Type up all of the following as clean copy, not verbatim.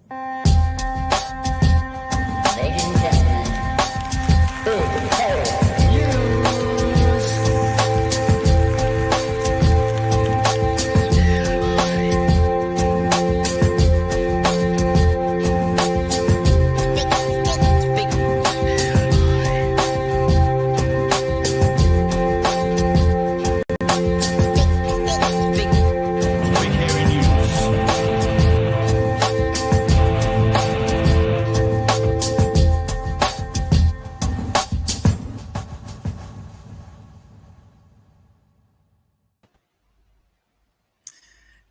Ladies and gentlemen, big hell news.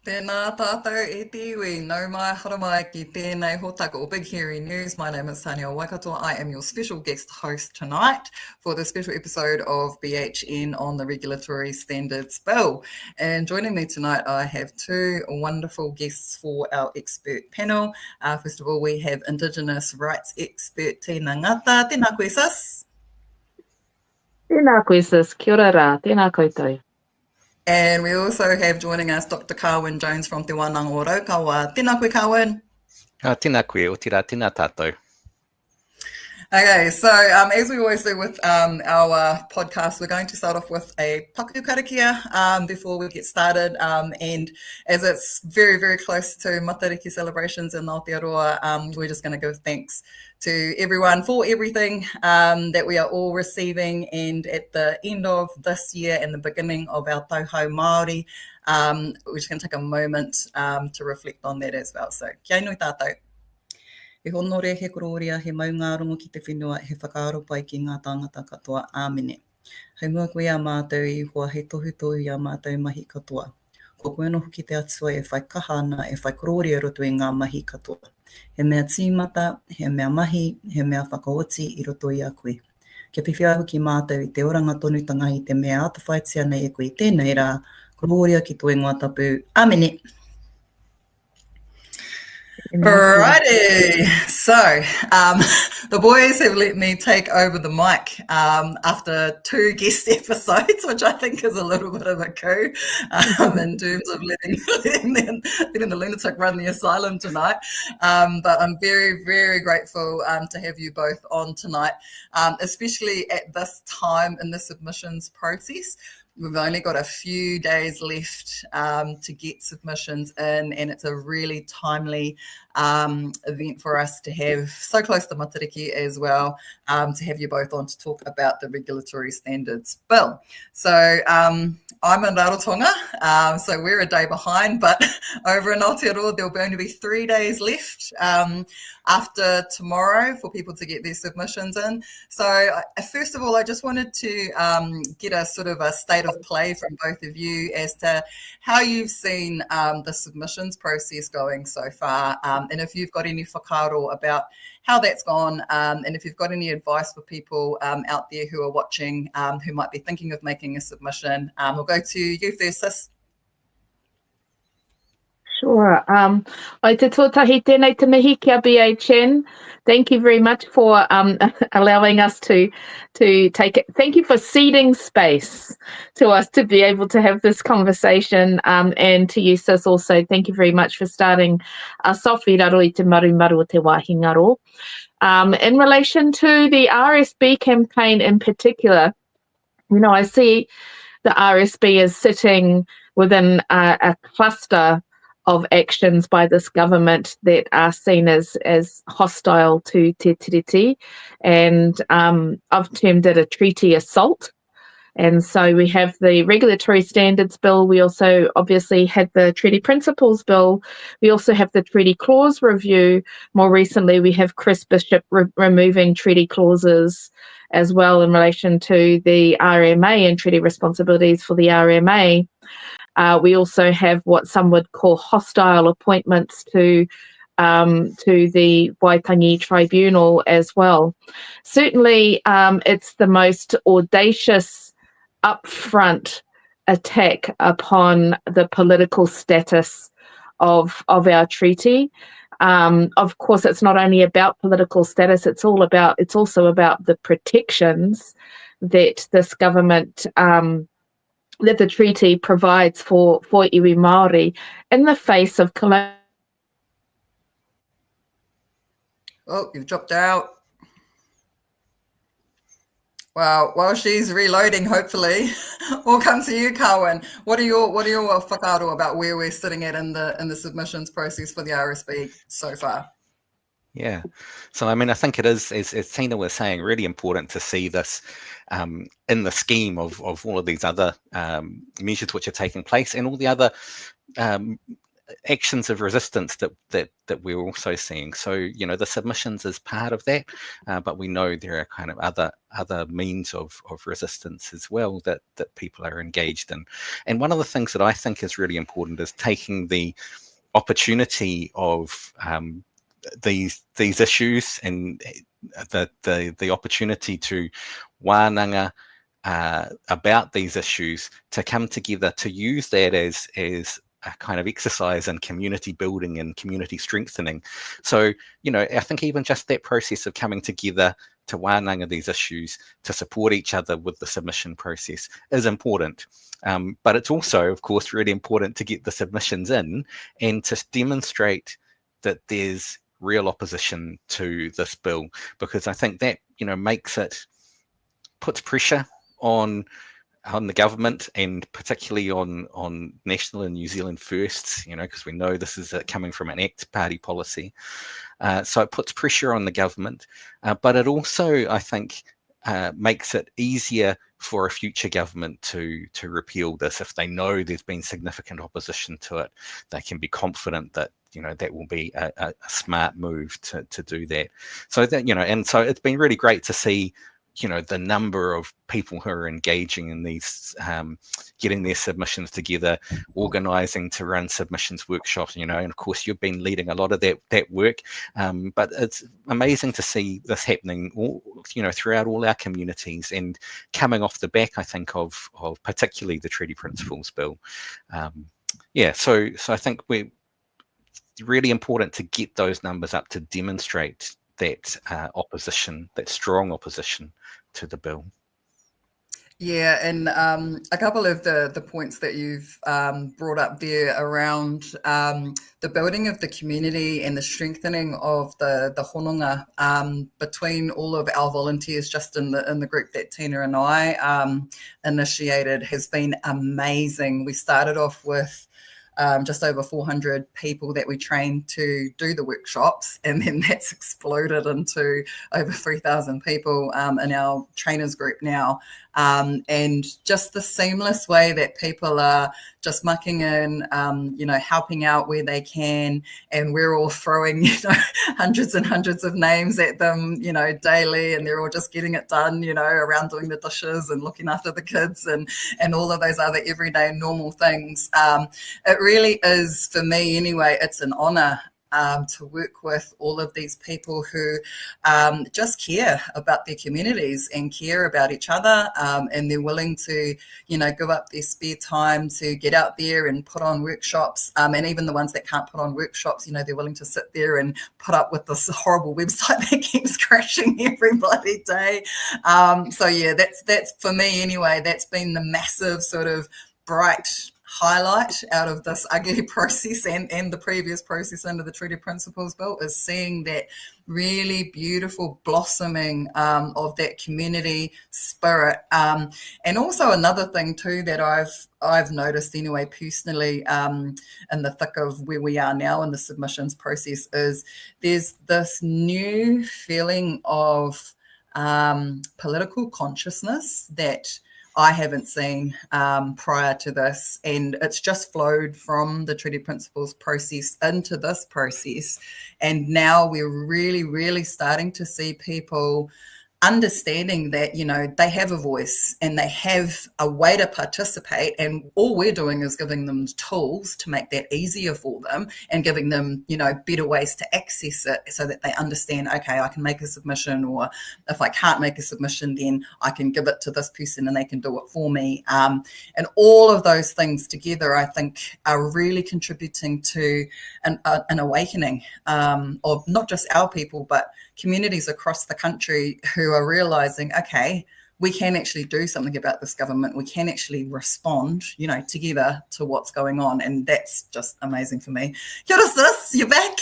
Tēnā tātou e tiwi, nau mai haramai ki tēnei hōtaka o Big Hairy News. My name is Tania Waikato. I am your special guest host tonight for the special episode of BHN on the Regulatory Standards Bill. And joining me tonight, I have two wonderful guests for our expert panel. First of all, we have Indigenous rights expert Tina Ngata. Tēnā koe sis. Tēnā koe sis, kia ora rā, tēnā koutou. And we also have joining us Dr. Carwyn Jones from Te Wānanga o Raukawa. Tēnā koe, Carwyn. Tēnā koe, o tira, tēnā tātou. Okay, so as we always do with our podcast, we're going to start off with a paku karakia before we get started. And as it's very, very close to Matariki celebrations in Aotearoa, we're just going to give thanks to everyone for everything that we are all receiving. And at the end of this year and the beginning of our Tauhau Māori, we're just going to take a moment to reflect on that as well. So, kia nui tātou. He honore, he kororia, he maunga rongo ki te whenua, he whakaaro pai ki ngā tāngata katoa, āmene. Hei mua koe a mātou i hoa he tohu tohu a mātou mahi katoa. Ko koe noho ki te atua e whai kahana, e whai kororia roto i ngā mahi katoa. He mea tīmata, he mea mahi, he mea whakaoti i roto i a koe. Kia piwhiahu ki mātou i te oranga tonutanga i te mea atawhaitia nei e koe i tēnei rā, kororia ki toi ngā tapu, āmene. Alrighty, so the boys have let me take over the mic after two guest episodes, which I think is a little bit of a coup in terms of letting the lunatic run the asylum tonight. But I'm very, very grateful to have you both on tonight, especially at this time in the submissions process. We've only got a few days left to get submissions in, and it's a really timely event for us to have, so close to Matariki as well, to have you both on to talk about the Regulatory Standards Bill. So I'm in Rarotonga, so we're a day behind, but over in Aotearoa there'll only be 3 days left after tomorrow for people to get their submissions in. So first of all, I just wanted to get a sort of a state of play from both of you as to how you've seen the submissions process going so far, and if you've got any whakaaro about how that's gone, and if you've got any advice for people out there who are watching who might be thinking of making a submission. We'll go to you first, sis. Sure. Ai te tōtahi tēnei te mihi kia BHN. Thank you very much for allowing us to take it. Thank you for ceding space to us to be able to have this conversation. And to you, sis, also, thank you very much for starting us off i raro I te maru o te wāhi ngaro. In relation to the RSB campaign in particular, you know, I see the RSB is sitting within a cluster of actions by this government that are seen as hostile to Te Tiriti, and I've termed it a treaty assault. And so we have the Regulatory Standards Bill. We also obviously had the Treaty Principles Bill. We also have the Treaty Clause Review. More recently, we have Chris Bishop removing treaty clauses as well in relation to the RMA and treaty responsibilities for the RMA. We also have what some would call hostile appointments to the Waitangi Tribunal as well. Certainly, it's the most audacious upfront attack upon the political status of our treaty. Of course, it's not only about political status; it's also about the protections that this government that the treaty provides for iwi Māori in the face of Oh, you've dropped out. Well, while she's reloading, hopefully, we'll come to you, Carwyn. What are your whakaaro about where we're sitting at in the submissions process for the RSB so far? Yeah. So, I mean, I think it is, as Tina was saying, really important to see this in the scheme of all of these other measures which are taking place, and all the other actions of resistance that we're also seeing. So, you know, the submissions is part of that, but we know there are kind of other means of resistance as well that people are engaged in. And one of the things that I think is really important is taking the opportunity of these issues and the opportunity to wānanga about these issues, to come together, to use that as a kind of exercise in community building and community strengthening. So, you know, I think even just that process of coming together to wānanga these issues, to support each other with the submission process is important. But it's also, of course, really important to get the submissions in and to demonstrate that there's real opposition to this bill, because I think that, you know, puts pressure on the government, and particularly on National and New Zealand Firsts, you know, because we know this is coming from an ACT Party policy. So it puts pressure on the government, but it also, I think, makes it easier for a future government to repeal this. If they know there's been significant opposition to it, they can be confident that, you know, that will be a smart move to do that. So that, you know, and so it's been really great to see, you know, the number of people who are engaging in these, getting their submissions together, organising to run submissions workshops, you know, and of course you've been leading a lot of that work, but it's amazing to see this happening, you know, throughout all our communities, and coming off the back, I think, of particularly the Treaty Principles Bill. Yeah, so I think we're really important to get those numbers up to demonstrate that opposition, that strong opposition to the bill. Yeah, and a couple of the points that you've brought up there around the building of the community and the strengthening of the hononga between all of our volunteers, just in the group that Tina and I initiated, has been amazing. We started off with just over 400 people that we trained to do the workshops, and then that's exploded into over 3,000 people in our trainers group now. And just the seamless way that people are just mucking in, you know, helping out where they can, and we're all throwing, you know, hundreds and hundreds of names at them, you know, daily, and they're all just getting it done, you know, around doing the dishes and looking after the kids and all of those other everyday normal things. It really is, for me anyway, it's an honour to work with all of these people who just care about their communities and care about each other, and they're willing to, you know, give up their spare time to get out there and put on workshops, and even the ones that can't put on workshops, you know, they're willing to sit there and put up with this horrible website that keeps crashing every bloody day. So yeah, that's for me anyway, that's been the massive sort of bright highlight out of this ugly process and the previous process under the Treaty Principles Bill, is seeing that really beautiful blossoming of that community spirit. And also another thing too that I've noticed anyway personally in the thick of where we are now in the submissions process, is there's this new feeling of political consciousness that I haven't seen prior to this, and it's just flowed from the Treaty Principles process into this process, and now we're really, really starting to see people understanding that, you know, they have a voice and they have a way to participate, and all we're doing is giving them tools to make that easier for them, and giving them, you know, better ways to access it, so that they understand, okay, I can make a submission, or if I can't make a submission, then I can give it to this person and they can do it for me. And all of those things together, I think, are really contributing to an awakening of not just our people, but communities across the country who are realizing, okay, we can actually do something about this government. We can actually respond, you know, together to what's going on. And that's just amazing for me. Kia ora, sis, you're back.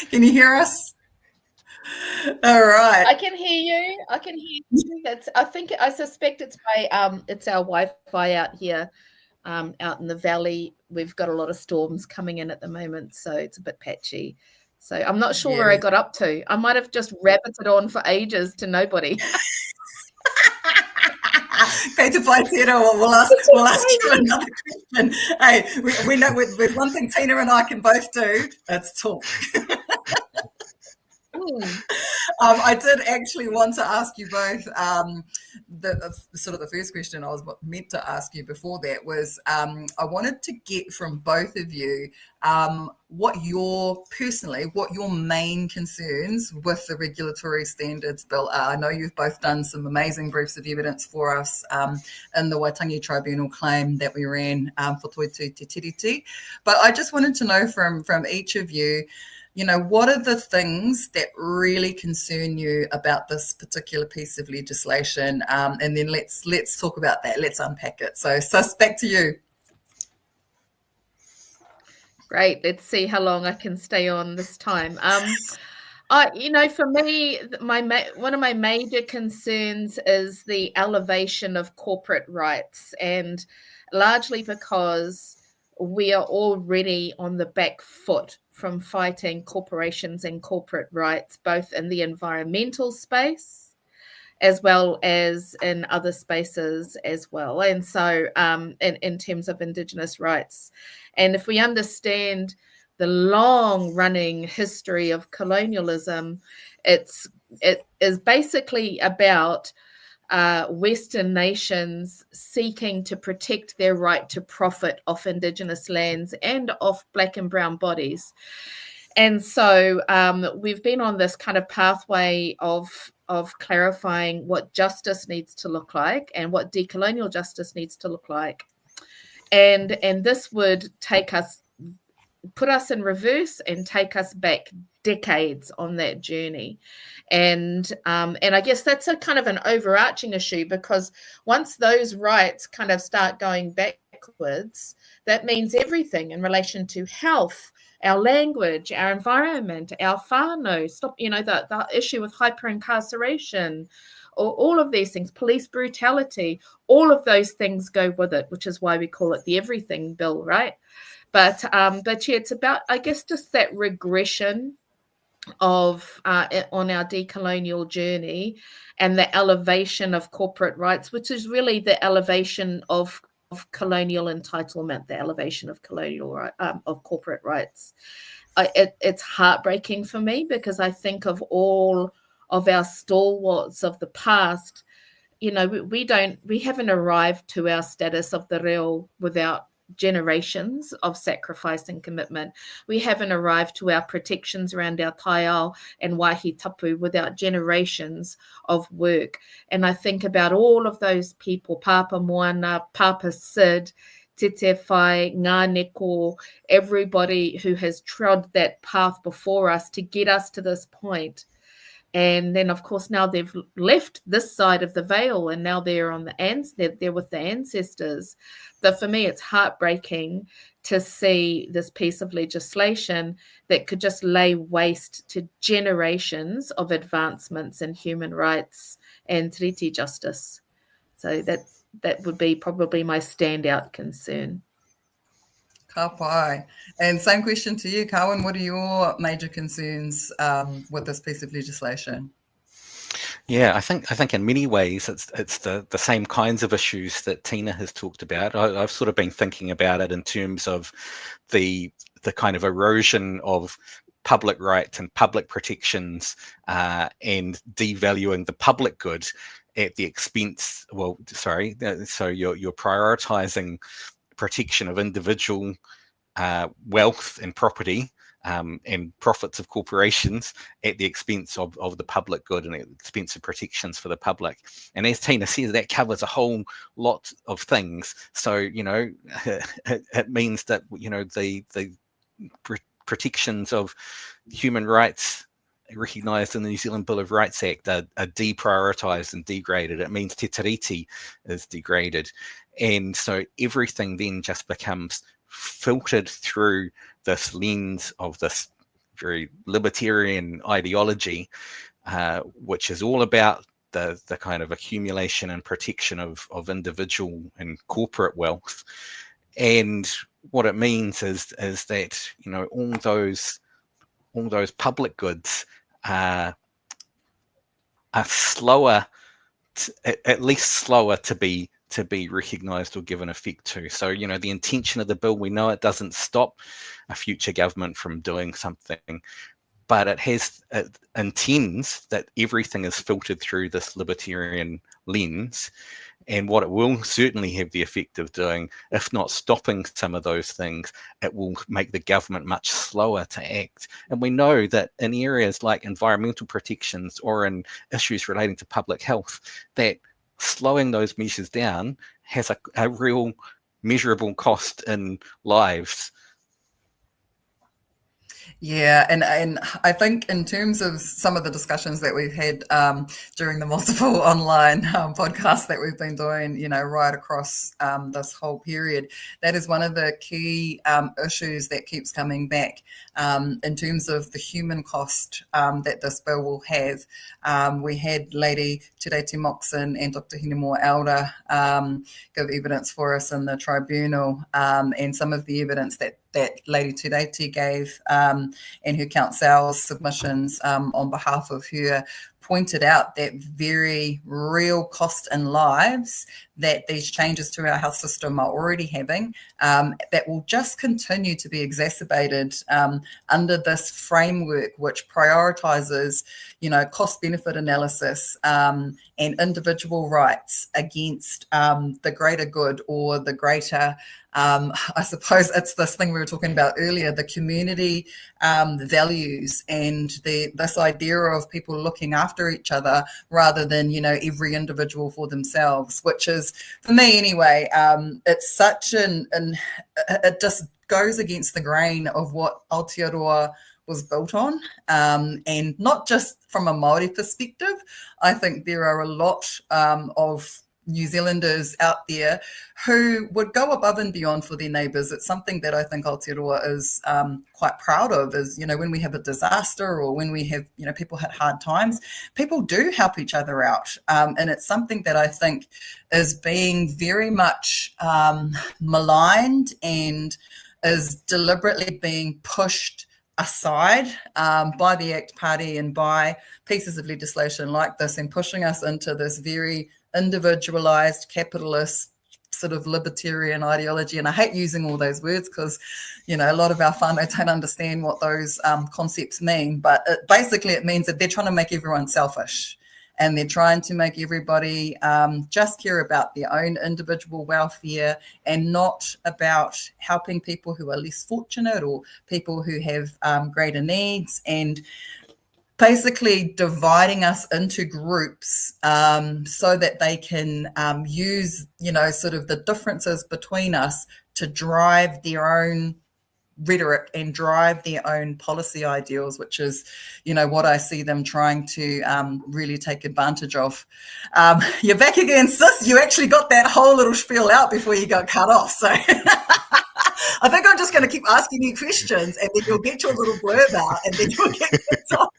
Can you hear us? All right. I can hear you. I can hear you. I suspect it's it's our Wi-Fi out here, out in the valley. We've got a lot of storms coming in at the moment, so it's a bit patchy. So I'm not sure where I got up to. I might have just rabbited on for ages to nobody. Okay, to play Tina, we'll ask you another question. Hey, we know with one thing Tina and I can both do, it's talk. I did actually want to ask you both. The sort of the first question I was meant to ask you before that was, I wanted to get from both of you what your main concerns with the regulatory standards bill are. I know you've both done some amazing briefs of evidence for us in the Waitangi Tribunal claim that we ran for Toitu Te Tiriti, but I just wanted to know from each of you, what are the things that really concern you about this particular piece of legislation? And then let's talk about that. Let's unpack it. So, Sus, back to you. Great. Let's see how long I can stay on this time. For me, one of my major concerns is the elevation of corporate rights, and largely because we are already on the back foot from fighting corporations and corporate rights, both in the environmental space as well as in other spaces as well. And so in terms of Indigenous rights, and if we understand the long running history of colonialism, it is basically about Western nations seeking to protect their right to profit off Indigenous lands and off Black and brown bodies. And so we've been on this kind of pathway of clarifying what justice needs to look like and what decolonial justice needs to look like. And this would put us in reverse and take us back decades on that journey. And I guess that's a kind of an overarching issue, because once those rights kind of start going backwards, that means everything in relation to health, our language, our environment, our whānau, the issue with hyper-incarceration, or all of these things, police brutality, all of those things go with it, which is why we call it the everything bill, right? But yeah, it's about, I guess, just that regression of on our decolonial journey and the elevation of corporate rights, which is really the elevation of colonial entitlement, the elevation of of corporate rights. It's heartbreaking for me, because I think of all of our stalwarts of the past. We haven't arrived to our status of the reo without generations of sacrifice and commitment. We haven't arrived to our protections around our taiao and waihi tapu without generations of work. And I think about all of those people, Papa Moana, Papa Sid, Te Te Whai, Ngā Neko, everybody who has trod that path before us to get us to this point. And then, of course, now they've left this side of the veil, and now they're they're with the ancestors. But for me, it's heartbreaking to see this piece of legislation that could just lay waste to generations of advancements in human rights and treaty justice. So that would be probably my standout concern. Ka pai. And same question to you, Carwyn. What are your major concerns with this piece of legislation? Yeah, I think in many ways it's the same kinds of issues that Tina has talked about. I've sort of been thinking about it in terms of the kind of erosion of public rights and public protections and devaluing the public good at the expense. So you're prioritizing protection of individual wealth and property and profits of corporations at the expense of the public good and at the expense of protections for the public. And as Tina says, that covers a whole lot of things. So, it means that, the protections of human rights recognised in the New Zealand Bill of Rights Act are deprioritised and degraded. It means te tiriti is degraded. And so everything then just becomes filtered through this lens of this very libertarian ideology, which is all about the kind of accumulation and protection of individual and corporate wealth. And what it means is that, you know, all those public goods are slower, at least slower to be recognised or given effect to. So, you know, the intention of the bill, we know it doesn't stop a future government from doing something, but it intends that everything is filtered through this libertarian lens. And what it will certainly have the effect of doing, if not stopping some of those things, it will make the government much slower to act. And we know that in areas like environmental protections or in issues relating to public health, that slowing those measures down has a real measurable cost in lives. Yeah, and I think in terms of some of the discussions that we've had during the multiple online podcasts that we've been doing, you know, right across this whole period, that is one of the key issues that keeps coming back in terms of the human cost that this bill will have. We had Lady Tireti Moxon and Dr. Hinemore Elder give evidence for us in the tribunal, and some of the evidence that Lady Tireti gave and her council's submissions on behalf of her pointed out that very real cost in lives that these changes to our health system are already having, that will just continue to be exacerbated under this framework which prioritises, you know, cost-benefit analysis and individual rights against the greater good or the greater, I suppose it's this thing we were talking about earlier, the community values and this idea of people looking after each other rather than, you know, every individual for themselves, which is, for me anyway, it's such it just goes against the grain of what Aotearoa was built on, and not just from a Māori perspective. I think there are a lot of New Zealanders out there who would go above and beyond for their neighbours. It's something that I think Aotearoa is quite proud of, is, you know, when we have a disaster or when we have, you know, people hit hard times, people do help each other out. And it's something that I think is being very much maligned and is deliberately being pushed aside by the ACT Party and by pieces of legislation like this, and pushing us into this very individualized, capitalist, sort of libertarian ideology. And I hate using all those words because, you know, a lot of our whānau don't understand what those concepts mean. But basically it means that they're trying to make everyone selfish, and they're trying to make everybody just care about their own individual welfare and not about helping people who are less fortunate or people who have greater needs, and basically dividing us into groups so that they can use, you know, sort of the differences between us to drive their own rhetoric and drive their own policy ideals, which is, you know, what I see them trying to really take advantage of. You're back again, sis. You actually got that whole little spiel out before you got cut off. So I think I'm just going to keep asking you questions, and then you'll get your little blurb out, and then you'll get cut off.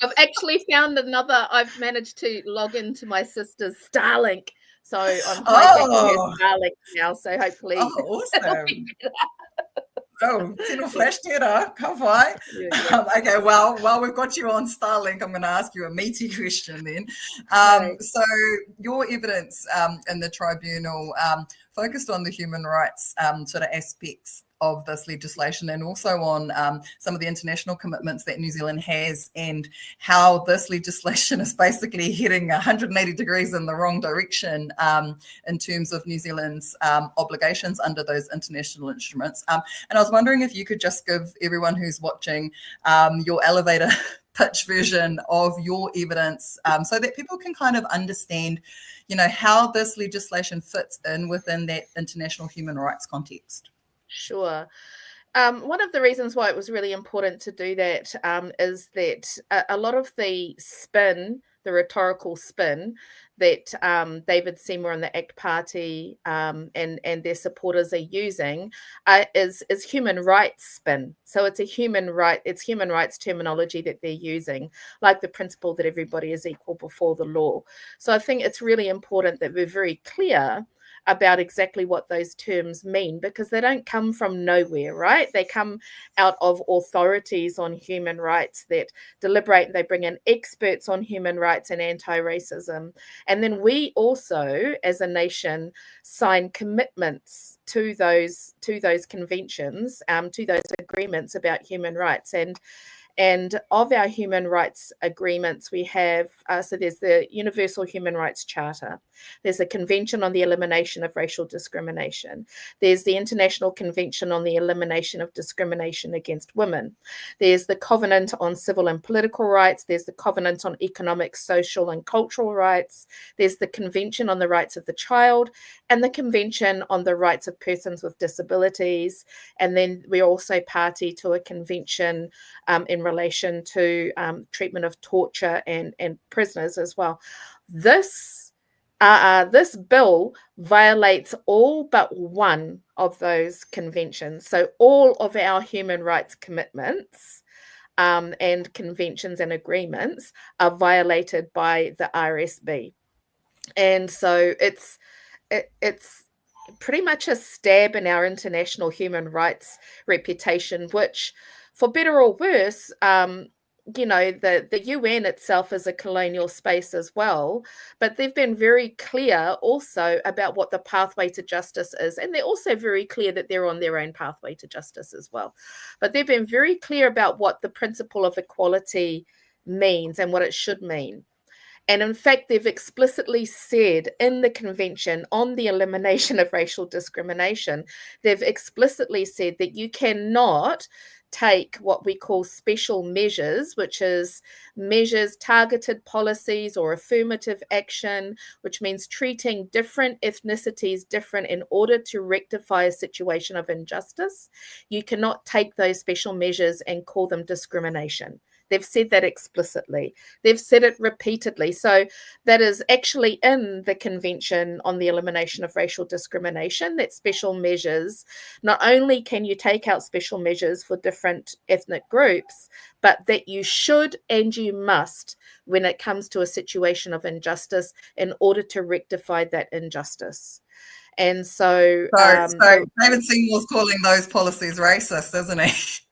I've actually found I've managed to log into my sister's Starlink. So I'm hijacking Starlink now. So hopefully. Oh, awesome. Oh, Tino Flash Tera, come by. Okay, well, while we've got you on Starlink, I'm going to ask you a meaty question then. So your evidence in the tribunal focused on the human rights sort of aspects of this legislation, and also on some of the international commitments that New Zealand has, and how this legislation is basically heading 180 degrees in the wrong direction in terms of New Zealand's obligations under those international instruments. And I was wondering if you could just give everyone who's watching your elevator pitch version of your evidence so that people can kind of understand, you know, how this legislation fits in within that international human rights context. Sure. One of the reasons why it was really important to do that is that a lot of the spin the rhetorical spin that David Seymour and the ACT Party and their supporters are using is human rights spin. So it's human rights terminology that they're using, like the principle that everybody is equal before the law. So I think it's really important that we're very clear about exactly what those terms mean, because they don't come from nowhere, right? They come out of authorities on human rights that deliberate. They bring in experts on human rights and anti-racism. And then we also, as a nation, sign commitments to those conventions, to those agreements about human rights. And of our human rights agreements, we have, so there's the Universal Human Rights Charter. There's a Convention on the Elimination of Racial Discrimination. There's the International Convention on the Elimination of Discrimination Against Women. There's the Covenant on Civil and Political Rights. There's the Covenant on Economic, Social, and Cultural Rights. There's the Convention on the Rights of the Child and the Convention on the Rights of Persons with Disabilities. And then we're also party to a convention in relation to treatment of torture and prisoners as well. This bill violates all but one of those conventions. So all of our human rights commitments and conventions and agreements are violated by the RSB. And so it's pretty much a stab in our international human rights reputation, which, for better or worse, the UN itself is a colonial space as well, but they've been very clear also about what the pathway to justice is. And they're also very clear that they're on their own pathway to justice as well. But they've been very clear about what the principle of equality means and what it should mean. And in fact, they've explicitly said in the Convention on the Elimination of Racial Discrimination, they've explicitly said that you cannot take what we call special measures, which is measures, targeted policies or affirmative action, which means treating different ethnicities different in order to rectify a situation of injustice. You cannot take those special measures and call them discrimination. They've said that explicitly. They've said it repeatedly. So that is actually in the Convention on the Elimination of Racial Discrimination, that special measures, not only can you take out special measures for different ethnic groups, but that you should and you must when it comes to a situation of injustice in order to rectify that injustice. And so David Seymour's calling those policies racist, isn't he?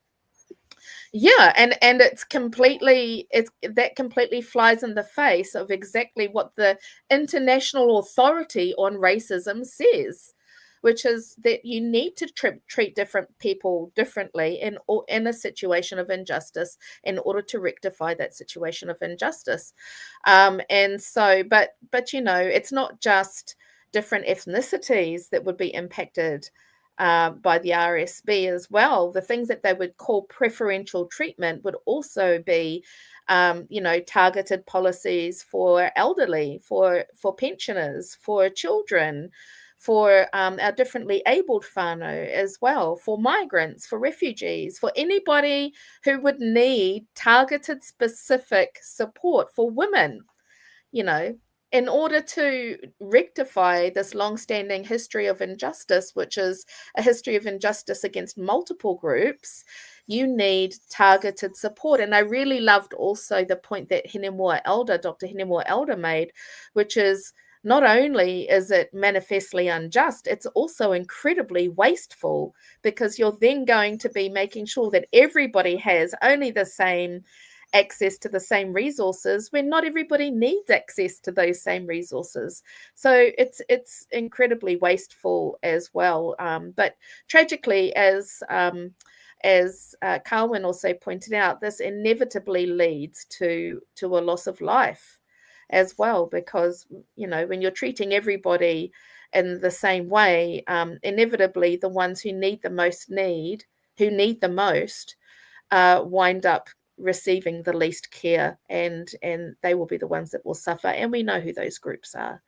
Yeah, and that completely flies in the face of exactly what the International Authority on Racism says, which is that you need to treat different people differently in a situation of injustice in order to rectify that situation of injustice. And so, but it's not just different ethnicities that would be impacted by the RSB as well. The things that they would call preferential treatment would also be, targeted policies for elderly, for pensioners, for children, for our differently abled whānau as well, for migrants, for refugees, for anybody who would need targeted specific support, for women, in order to rectify this long-standing history of injustice, which is a history of injustice against multiple groups, you need targeted support. And I really loved also the point that Dr. Hinemua Elder made, which is not only is it manifestly unjust, it's also incredibly wasteful, because you're then going to be making sure that everybody has only the same access to the same resources when not everybody needs access to those same resources. So it's incredibly wasteful as well. But tragically, as Carwyn also pointed out, this inevitably leads to a loss of life as well, because when you're treating everybody in the same way, inevitably the ones who need the most wind up receiving the least care, and they will be the ones that will suffer, and we know who those groups are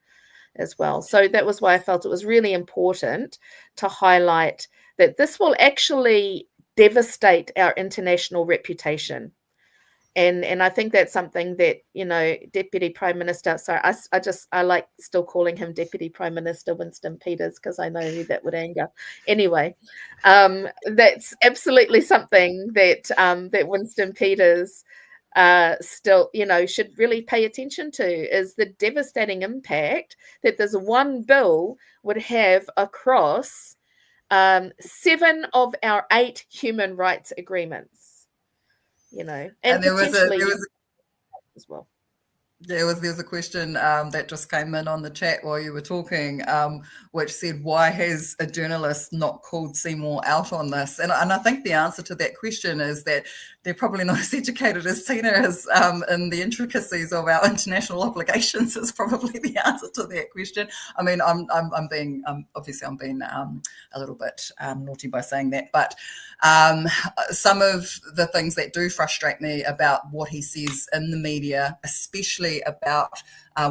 as well. So that was why I felt it was really important to highlight that this will actually devastate our international reputation. And I think that's something that, Deputy Prime Minister, sorry, I like still calling him Deputy Prime Minister Winston Peters, because I know who that would anger. Anyway, that's absolutely something that that Winston Peters still, should really pay attention to, is the devastating impact that this one bill would have across 7 of our 8 human rights agreements. And there was potentially as well. There was a question that just came in on the chat while you were talking, which said, why has a journalist not called Seymour out on this? And I think the answer to that question is that they're probably not as educated as Tina is in the intricacies of our international obligations is probably the answer to that question. I mean, I'm being obviously I'm being a little bit naughty by saying that, but some of the things that do frustrate me about what he says in the media, especially about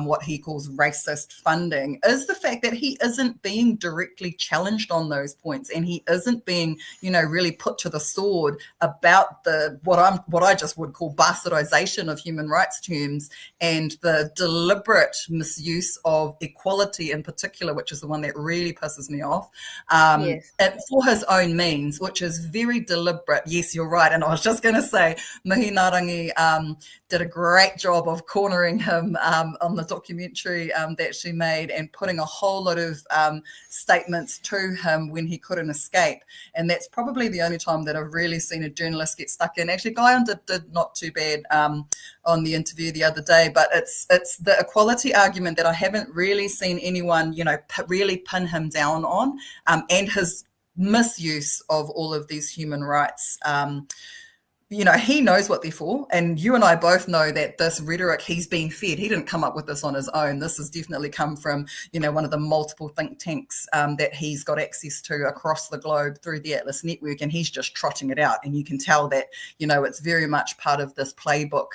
what he calls racist funding, is the fact that he isn't being directly challenged on those points, and he isn't being, really put to the sword about the what I just would call bastardization of human rights terms and the deliberate misuse of equality in particular, which is the one that really pisses me off, Yes. for his own means, which is very deliberate. Yes, you're right. And I was just going to say, Mihi Narangi did a great job of cornering him on the documentary that she made, and putting a whole lot of statements to him when he couldn't escape. And that's probably the only time that I've really seen a journalist get stuck in. Actually, Guyon did not too bad on the interview the other day, but it's the equality argument that I haven't really seen anyone, really pin him down on, and his misuse of all of these human rights. He knows what they're for, and you and I both know that this rhetoric he's been fed. He didn't come up with this on his own. This has definitely come from, one of the multiple think tanks that he's got access to across the globe through the Atlas Network, and he's just trotting it out. And you can tell that, it's very much part of this playbook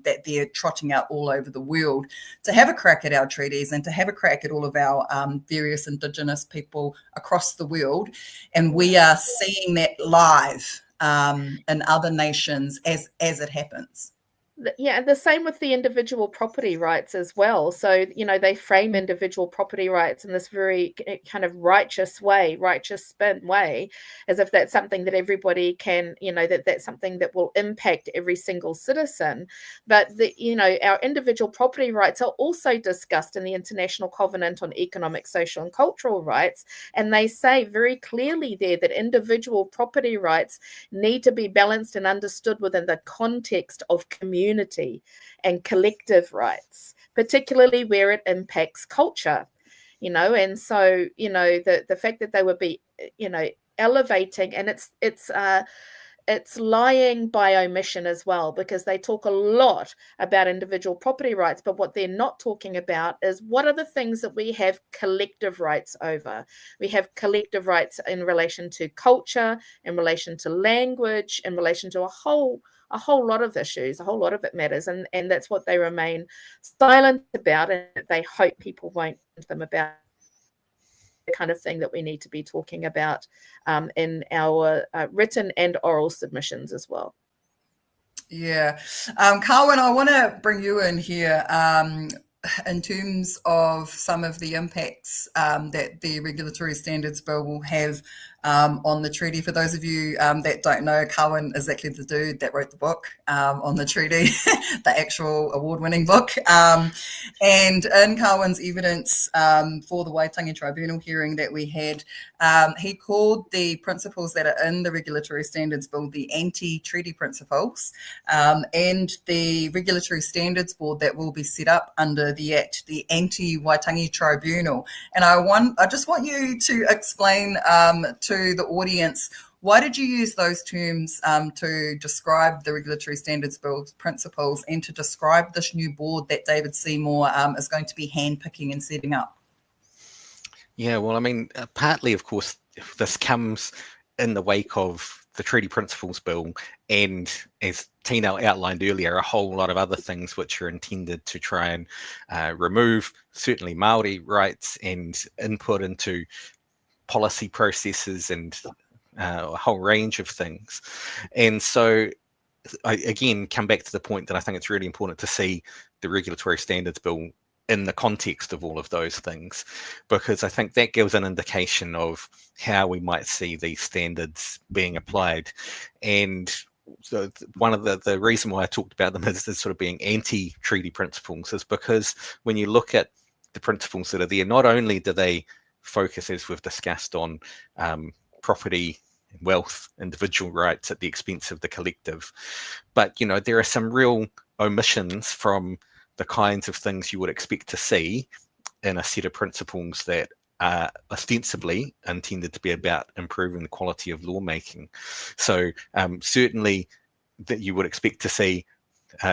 that they're trotting out all over the world to have a crack at our treaties and to have a crack at all of our various Indigenous people across the world. And we are seeing that live in other nations as it happens. Yeah, and the same with the individual property rights as well. So, they frame individual property rights in this very kind of righteous spin way, as if that's something that everybody can, that's something that will impact every single citizen. But, our individual property rights are also discussed in the International Covenant on Economic, Social and Cultural Rights. And they say very clearly there that individual property rights need to be balanced and understood within the context of community and collective rights, particularly where it impacts culture, and so, the fact that they would be, elevating, and it's lying by omission as well, because they talk a lot about individual property rights, but what they're not talking about is what are the things that we have collective rights over. We have collective rights in relation to culture, in relation to language, in relation to a whole lot of issues. A whole lot of it matters, and that's what they remain silent about, and they hope people won't them about the kind of thing that we need to be talking about in our written and oral submissions as well. Yeah. Carwyn, I want to bring you in here in terms of some of the impacts that the Regulatory Standards Bill will have on the treaty. For those of you that don't know, Carwyn is actually the dude that wrote the book on the treaty, the actual award-winning book. And in Carwyn's evidence for the Waitangi Tribunal hearing that we had, he called the principles that are in the Regulatory Standards Bill the anti-treaty principles, and the Regulatory Standards Board that will be set up under the Act, the anti-Waitangi Tribunal. And I just want you to explain to the audience, why did you use those terms to describe the Regulatory Standards Bill principles and to describe this new board that David Seymour is going to be handpicking and setting up? Yeah, well, I mean, partly, of course, this comes in the wake of the Treaty Principles Bill, and as Tina outlined earlier, a whole lot of other things which are intended to try and remove certainly Māori rights and input into policy processes and a whole range of things. And so I again come back to the point that I think it's really important to see the Regulatory Standards Bill in the context of all of those things, because I think that gives an indication of how we might see these standards being applied. And so one of the reason why I talked about them as sort of being anti-treaty principles is because when you look at the principles that are there, not only do they focus, as we've discussed, on property, wealth, individual rights at the expense of the collective, but there are some real omissions from the kinds of things you would expect to see in a set of principles that are ostensibly intended to be about improving the quality of lawmaking. So certainly that you would expect to see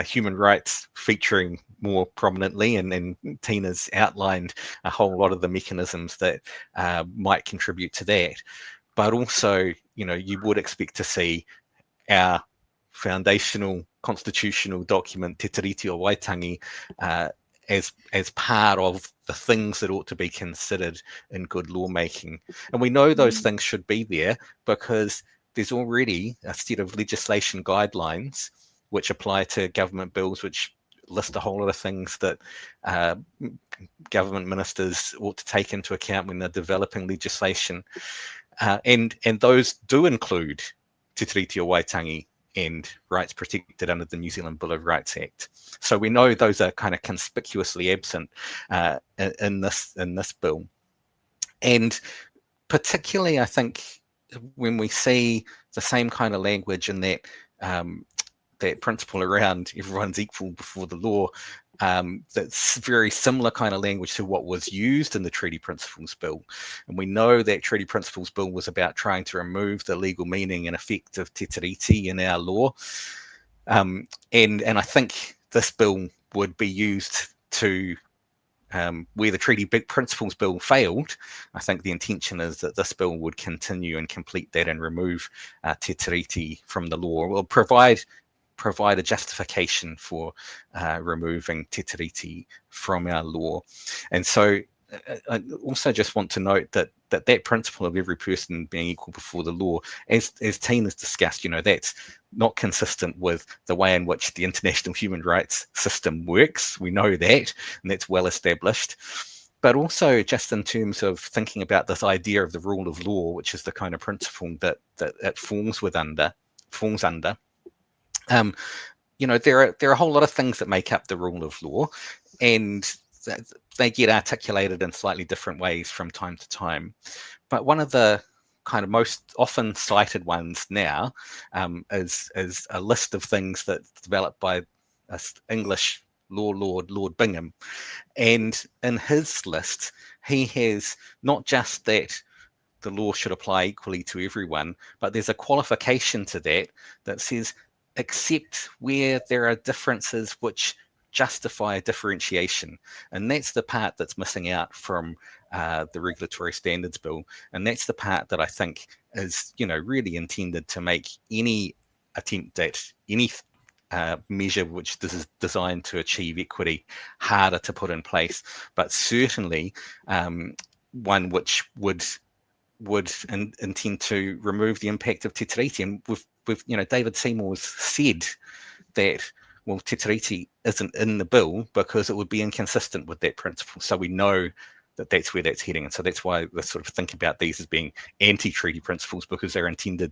human rights featuring more prominently, and Tina's outlined a whole lot of the mechanisms that might contribute to that. But also, you would expect to see our foundational constitutional document, Te Tiriti o Waitangi, as part of the things that ought to be considered in good lawmaking. And we know those things should be there because there's already a set of legislation guidelines which apply to government bills, which list a whole lot of things that government ministers ought to take into account when they're developing legislation. And those do include Te Tiriti o Waitangi and rights protected under the New Zealand Bill of Rights Act. So we know those are kind of conspicuously absent in this bill. And particularly, I think, when we see the same kind of language in that that principle around everyone's equal before the law, that's very similar kind of language to what was used in the Treaty Principles Bill. And we know that Treaty Principles Bill was about trying to remove the legal meaning and effect of te tiriti in our law. And I think this bill would be used to, where the Treaty Principles Bill failed, I think the intention is that this bill would continue and complete that and remove te tiriti from the law, or provide a justification for removing te tiriti from our law. And so I also just want to note that principle of every person being equal before the law, as Tina's discussed, that's not consistent with the way in which the international human rights system works. We know that, and that's well established. But also just in terms of thinking about this idea of the rule of law, which is the kind of principle that it falls under. There are a whole lot of things that make up the rule of law, and they get articulated in slightly different ways from time to time. But one of the kind of most often cited ones now is a list of things that's developed by an English law lord, Lord Bingham. And in his list, he has not just that the law should apply equally to everyone, but there's a qualification to that says, except where there are differences which justify a differentiation. And that's the part that's missing out from the Regulatory Standards Bill. And that's the part that I think is, really intended to make any attempt at any measure which this is designed to achieve equity harder to put in place, but certainly one which would intend to remove the impact of te tiriti. And we've David Seymour's said that, well, te tiriti isn't in the bill because it would be inconsistent with that principle. So we know that that's where that's heading. And so that's why we sort of think about these as being anti-treaty principles, because they're intended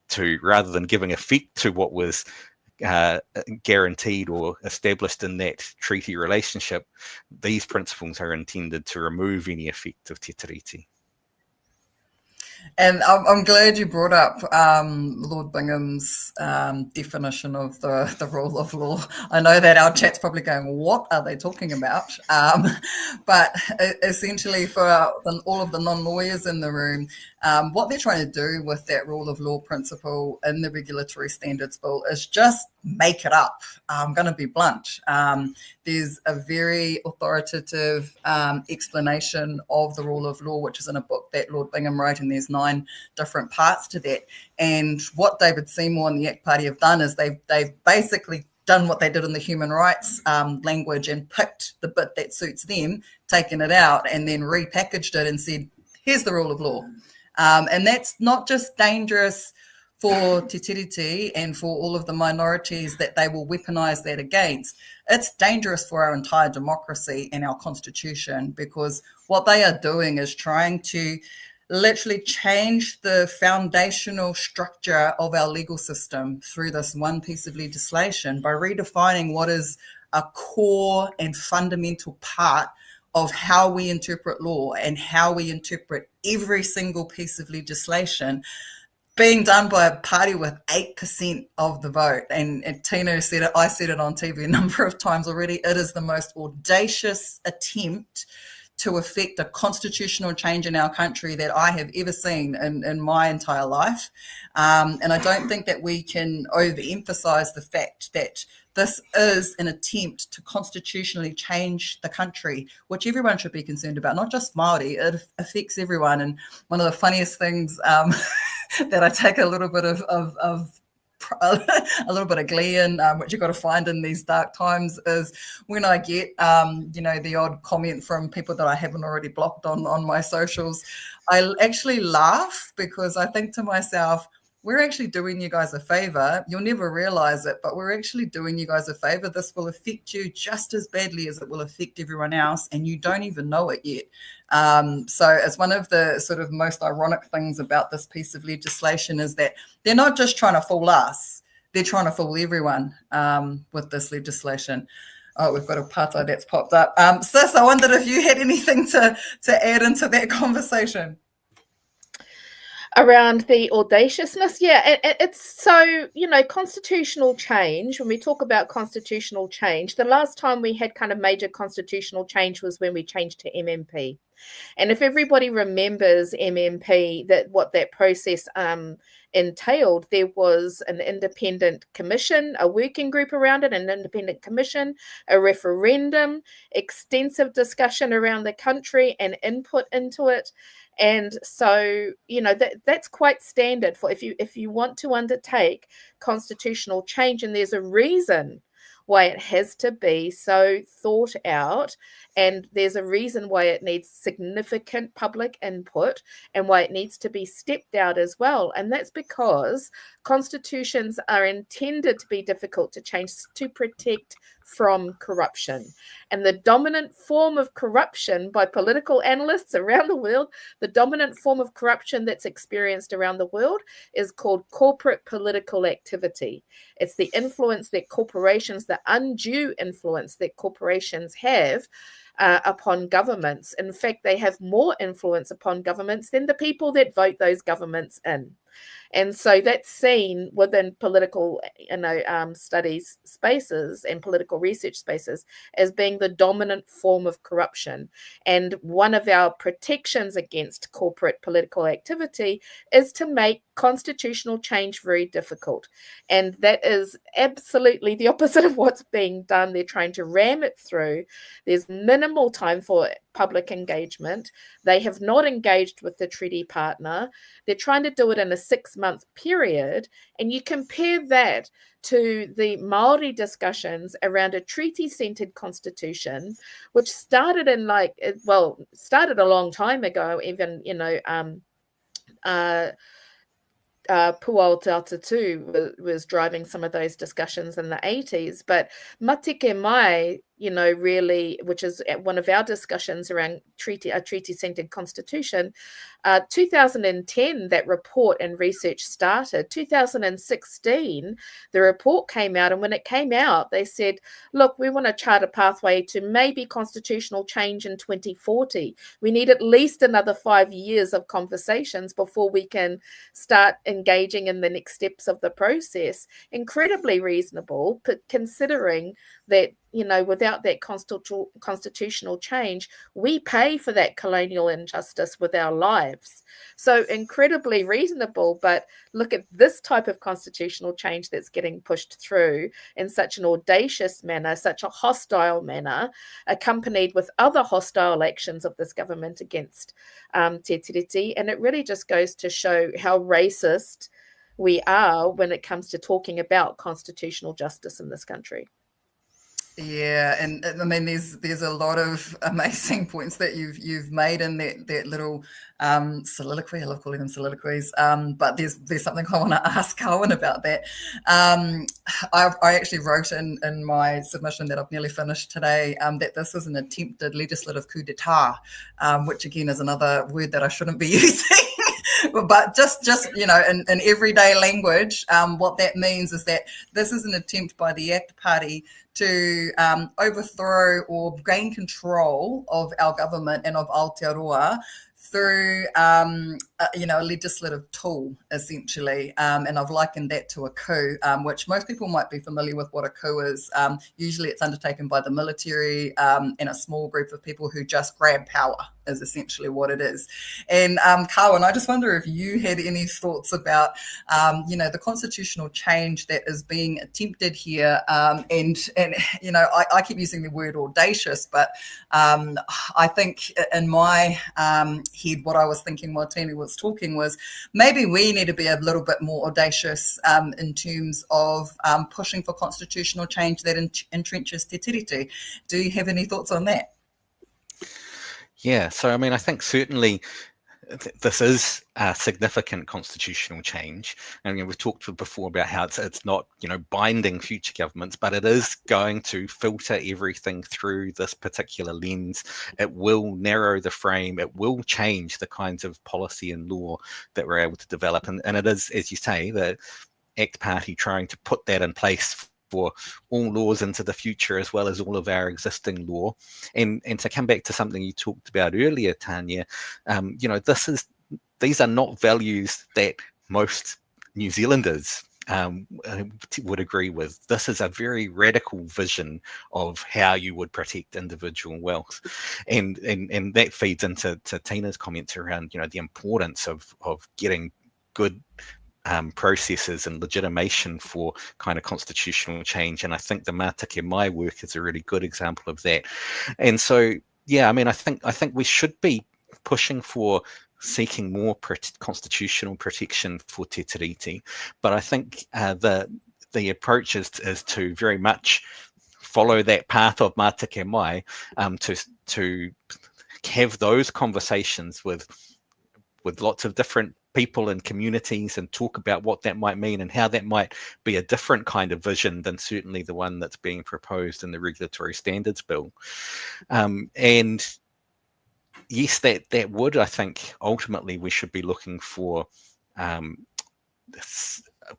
to, rather than giving effect to what was guaranteed or established in that treaty relationship, these principles are intended to remove any effect of te tiriti. And I'm glad you brought up Lord Bingham's definition of the rule of law. I know that our chat's probably going, what are they talking about? But essentially, for all of the non-lawyers in the room, what they're trying to do with that rule of law principle in the Regulatory Standards Bill is just make it up. I'm going to be blunt. There's a very authoritative explanation of the rule of law, which is in a book that Lord Bingham wrote, and there's 9 different parts to that. And what David Seymour and the ACT Party have done is they've basically done what they did in the human rights language and picked the bit that suits them, taken it out, and then repackaged it and said, here's the rule of law. And that's not just dangerous for Te Tiriti and for all of the minorities that they will weaponise that against, it's dangerous for our entire democracy and our constitution, because what they are doing is trying to literally change the foundational structure of our legal system through this one piece of legislation by redefining what is a core and fundamental part of how we interpret law and how we interpret every single piece of legislation, being done by a party with 8% of the vote. And Tina said it, I said it on TV a number of times already, it is the most audacious attempt to effect a constitutional change in our country that I have ever seen in my entire life. And I don't think that we can overemphasize the fact that this is an attempt to constitutionally change the country, which everyone should be concerned about, not just Māori. It affects everyone. And one of the funniest things that I take a little bit of glee in, which you've got to find in these dark times, is when I get, the odd comment from people that I haven't already blocked on my socials. I actually laugh because I think to myself, we're actually doing you guys a favor. You'll never realize it, but we're actually doing you guys a favor. This will affect you just as badly as it will affect everyone else, and you don't even know it yet. So it's one of the sort of most ironic things about this piece of legislation is that they're not just trying to fool us, they're trying to fool everyone with this legislation. Oh, we've got a pata that's popped up. Sis, I wondered if you had anything to add into that conversation. Around the audaciousness, yeah, it's so, constitutional change. When we talk about constitutional change, the last time we had kind of major constitutional change was when we changed to MMP. And if everybody remembers MMP, that what that process entailed, there was an independent commission, a working group around it, an independent commission, a referendum, extensive discussion around the country and input into it. And so, that's quite standard for if you want to undertake constitutional change, and there's a reason why it has to be so thought out, and there's a reason why it needs significant public input and why it needs to be stepped out as well. And that's because constitutions are intended to be difficult to change to protect from corruption. And the dominant form of corruption by political analysts around the world, the dominant form of corruption that's experienced around the world is called corporate political activity. It's the influence that corporations, the undue influence that corporations have upon governments. In fact, they have more influence upon governments than the people that vote those governments in. And so that's seen within political, studies spaces and political research spaces as being the dominant form of corruption. And one of our protections against corporate political activity is to make constitutional change very difficult. And that is absolutely the opposite of what's being done. They're trying to ram it through. There's minimal time for public engagement. They have not engaged with the treaty partner. They're trying to do it in a 6-month period. And you compare that to the Māori discussions around a treaty-centred constitution, which started started a long time ago, even, Puao Te Atatu was driving some of those discussions in the 80s, but Matike Mai, really, which is one of our discussions around a treaty-centred constitution, 2010, that report and research started. 2016, the report came out, and when it came out, they said, look, we want to chart a pathway to maybe constitutional change in 2040. We need at least another 5 years of conversations before we can start engaging in the next steps of the process. Incredibly reasonable, but considering that, without that constitutional change, we pay for that colonial injustice with our lives. So incredibly reasonable, but look at this type of constitutional change that's getting pushed through in such an audacious manner, such a hostile manner, accompanied with other hostile actions of this government against Te Tiriti. And it really just goes to show how racist we are when it comes to talking about constitutional justice in this country. Yeah, and I mean, there's a lot of amazing points that you've made in that little soliloquy. I love calling them soliloquies. But there's something I want to ask Carwyn about that. I actually wrote in my submission that I've nearly finished today that this is an attempted legislative coup d'état, which again is another word that I shouldn't be using. But just in everyday language, what that means is that this is an attempt by the ACT Party to overthrow or gain control of our government and of Aotearoa through a legislative tool, essentially. And I've likened that to a coup, which most people might be familiar with what a coup is. Usually it's undertaken by the military and a small group of people who just grab power, is essentially what it is. And Carwyn, I just wonder if you had any thoughts about, the constitutional change that is being attempted here. And I keep using the word audacious, but I think in my head, what I was thinking while Tina was talking was maybe we need to be a little bit more audacious in terms of pushing for constitutional change that entrenches te tiriti. Do you have any thoughts on that? Yeah, so I mean, I think certainly this is a significant constitutional change, and we've talked before about how it's not binding future governments, but it is going to filter everything through this particular lens. It will narrow the frame. It will change the kinds of policy and law that we're able to develop, and it is, as you say, the ACT Party trying to put that in place for all laws into the future, as well as all of our existing law. And to come back to something you talked about earlier, Tania, these are not values that most New Zealanders would agree with. This is a very radical vision of how you would protect individual wealth, and that feeds into Tina's comments around the importance of getting good processes and legitimation for kind of constitutional change. And I think the Mātake Mai work is a really good example of that. And so, yeah, I mean, I think we should be pushing for seeking more constitutional protection for te tiriti, but I think the approach is to very much follow that path of Mātake Mai, to have those conversations with lots of different people and communities and talk about what that might mean and how that might be a different kind of vision than certainly the one that's being proposed in the Regulatory Standards Bill. And yes, that would, I think, ultimately we should be looking for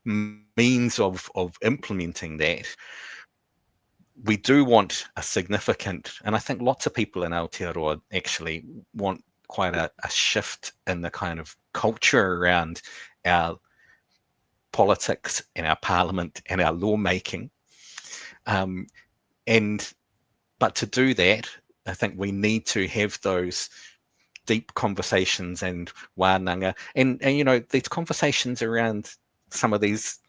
means of implementing that. We do want a significant, and I think lots of people in Aotearoa actually want quite a shift in the kind of culture around our politics and our parliament and our lawmaking. But to do that, I think we need to have those deep conversations and wānanga, and these conversations around some of these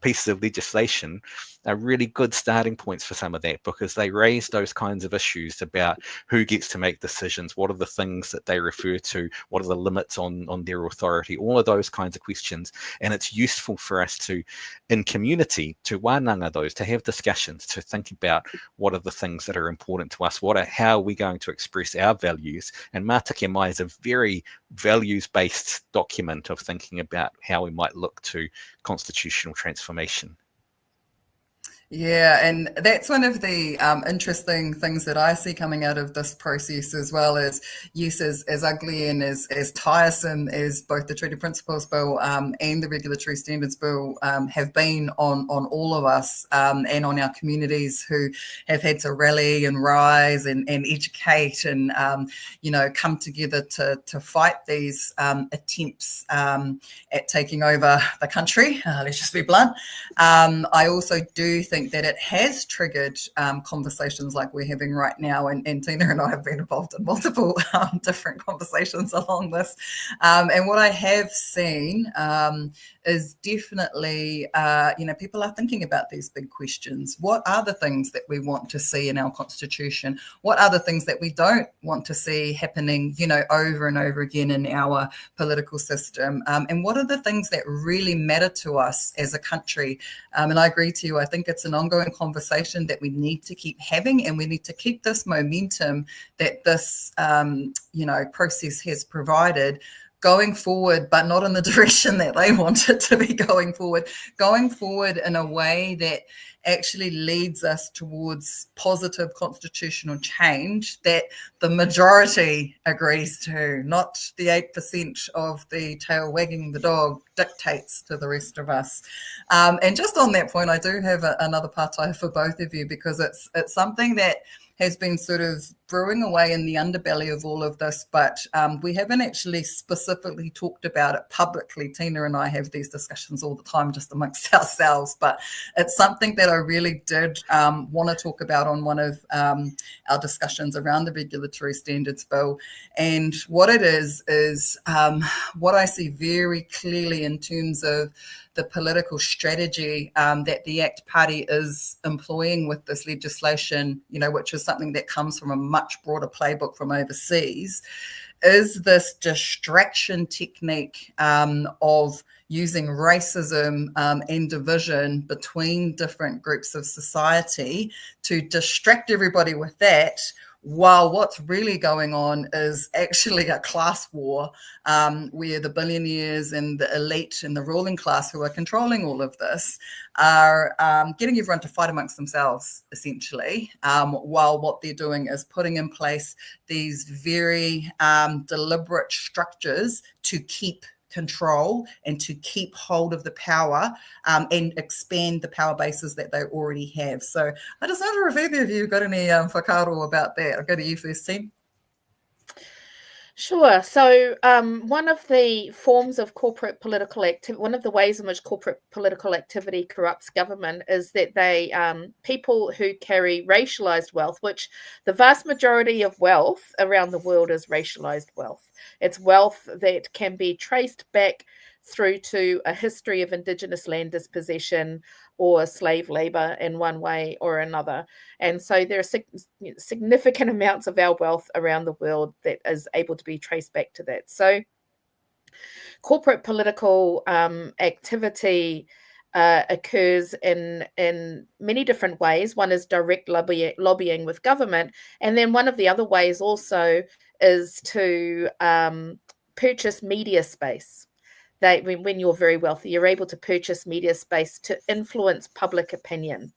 pieces of legislation are really good starting points for some of that, because they raise those kinds of issues about who gets to make decisions, what are the things that they refer to, what are the limits on their authority, all of those kinds of questions. And it's useful for us to, in community, to wānanga those, to have discussions, to think about what are the things that are important to us, how are we going to express our values. And Mātake Mai is a very values-based document of thinking about how we might look to constitutional transformation. Yeah, and that's one of the interesting things that I see coming out of this process as well. As yes, as ugly and as tiresome as both the Treaty Principles Bill and the Regulatory Standards Bill have been on all of us and on our communities who have had to rally and rise and educate and come together to fight these attempts at taking over the country. Let's just be blunt. I also do think that it has triggered conversations like we're having right now, and Tina and I have been involved in multiple different conversations along this. And what I have seen is definitely, people are thinking about these big questions. What are the things that we want to see in our constitution? What are the things that we don't want to see happening, over and over again in our political system? And what are the things that really matter to us as a country? And I agree to you. I think it's an ongoing conversation that we need to keep having, and we need to keep this momentum that this, process has provided going forward, but not in the direction that they want it to be going forward in a way that actually leads us towards positive constitutional change that the majority agrees to, not the 8% of the tail wagging the dog dictates to the rest of us. And just on that point, I do have another partai for both of you, because it's something that has been sort of brewing away in the underbelly of all of this, but we haven't actually specifically talked about it publicly. Tina and I have these discussions all the time just amongst ourselves, but it's something that I really did want to talk about on one of our discussions around the Regulatory Standards Bill. And what it is what I see very clearly in terms of the political strategy that the ACT Party is employing with this legislation, which is something that comes from a much broader playbook from overseas, is this distraction technique of using racism and division between different groups of society to distract everybody with that, while what's really going on is actually a class war where the billionaires and the elite and the ruling class who are controlling all of this are getting everyone to fight amongst themselves, essentially, while what they're doing is putting in place these very deliberate structures to keep control and to keep hold of the power and expand the power bases that they already have. So I just wonder if either of you got any whakaaro about that. I'll go to you first, Tim. Sure. So one of the forms of corporate political activity, one of the ways in which corporate political activity corrupts government is that they, people who carry racialized wealth, which the vast majority of wealth around the world is racialized wealth. It's wealth that can be traced back through to a history of Indigenous land dispossession or slave labor in one way or another. And so there are significant amounts of our wealth around the world that is able to be traced back to that. So corporate political activity occurs in many different ways. One is direct lobbying with government. And then one of the other ways also is to purchase media space. When you're very wealthy, you're able to purchase media space to influence public opinion.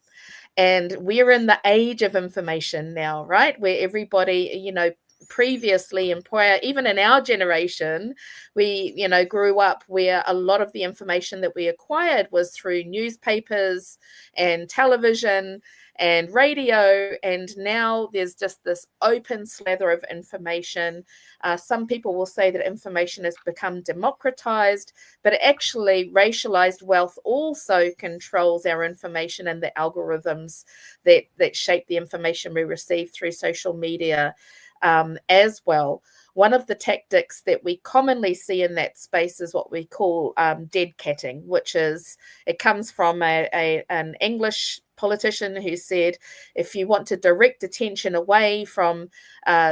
And we're in the age of information now, right? Where everybody, previously and prior, even in our generation, we, grew up where a lot of the information that we acquired was through newspapers and television and radio, and now there's just this open slather of information. Some people will say that information has become democratized, but actually racialized wealth also controls our information and the algorithms that shape the information we receive through social media as well. One of the tactics that we commonly see in that space is what we call dead catting, which is, it comes from an English politician who said, if you want to direct attention away from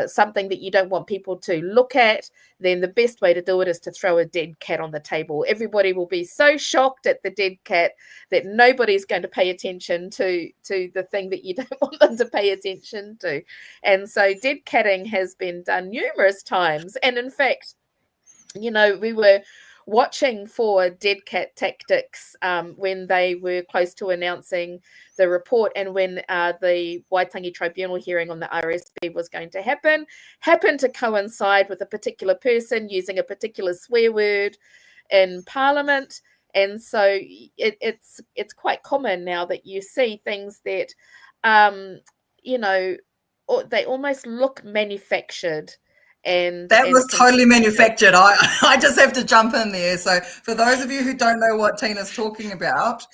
something that you don't want people to look at, then the best way to do it is to throw a dead cat on the table. Everybody will be so shocked at the dead cat that nobody's going to pay attention to the thing that you don't want them to pay attention to. And so dead catting has been done numerous times. And in fact, we were watching for dead cat tactics when they were close to announcing the report, and when the Waitangi Tribunal hearing on the RSB was going to happen, happened to coincide with a particular person using a particular swear word in Parliament. And so it's quite common now that you see things that, they almost look manufactured. And that was totally manufactured. I just have to jump in there. So for those of you who don't know what Tina's talking about,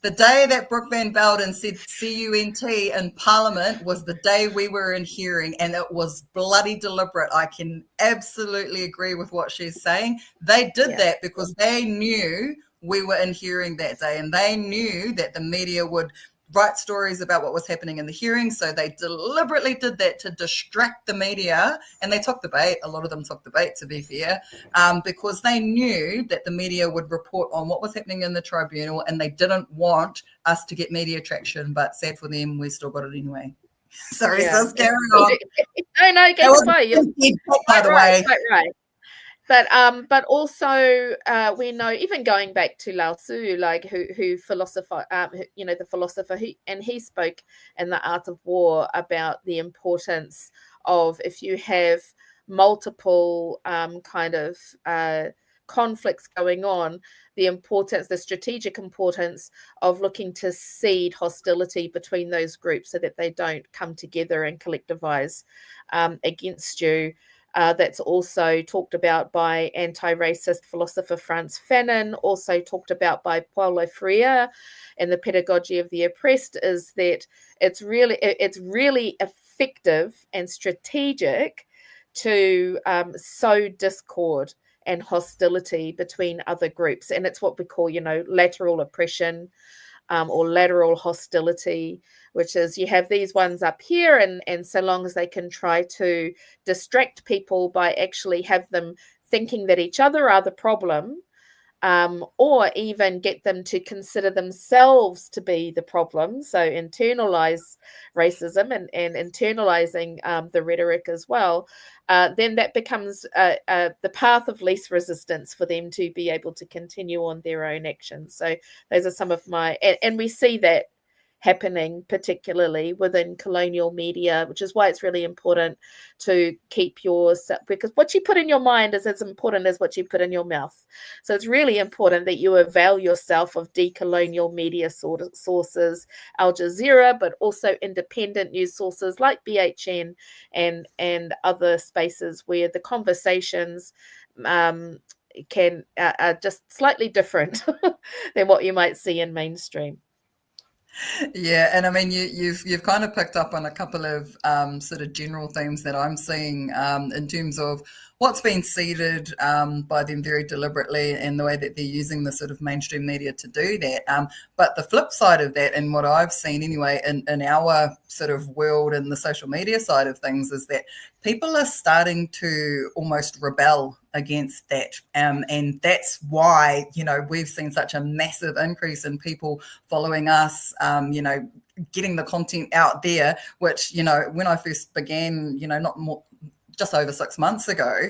the day that Brooke Van Velden said CUNT in Parliament was the day we were in hearing, and it was bloody deliberate. I can absolutely agree with what she's saying. They did that because they knew we were in hearing that day, and they knew that the media would write stories about what was happening in the hearing. So they deliberately did that to distract the media, and they took the bait. A lot of them took the bait, to be fair, because they knew that the media would report on what was happening in the tribunal, and they didn't want us to get media traction. But sad for them, we still got it anyway. Sorry, sis, carry on. No, go by. By the way. Quite right. But also we know, even going back to Lao Tzu, like who philosopher, the philosopher, and he spoke in The Art of War about the importance of, if you have multiple conflicts going on, the strategic importance of looking to seed hostility between those groups so that they don't come together and collectivize against you. That's also talked about by anti-racist philosopher Frantz Fanon, also talked about by Paulo Freire in The Pedagogy of the Oppressed, is that it's really effective and strategic to sow discord and hostility between other groups. And it's what we call, lateral oppression, or lateral hostility, which is you have these ones up here, and so long as they can try to distract people by actually have them thinking that each other are the problem, or even get them to consider themselves to be the problem, so internalize racism and internalizing the rhetoric as well, then that becomes the path of least resistance for them to be able to continue on their own actions. So those are some of my, and we see that happening particularly within colonial media, which is why it's really important to keep because what you put in your mind is as important as what you put in your mouth. So it's really important that you avail yourself of decolonial media sources, Al Jazeera, but also independent news sources like BHN and other spaces where the conversations are just slightly different than what you might see in mainstream. Yeah, and I mean, you've kind of picked up on a couple of sort of general themes that I'm seeing in terms of what's been seeded by them very deliberately, and the way that they're using the sort of mainstream media to do that. But the flip side of that, and what I've seen anyway in our sort of world and the social media side of things, is that people are starting to almost rebel against that. And that's why, we've seen such a massive increase in people following us, getting the content out there, which, when I first began, just over 6 months ago,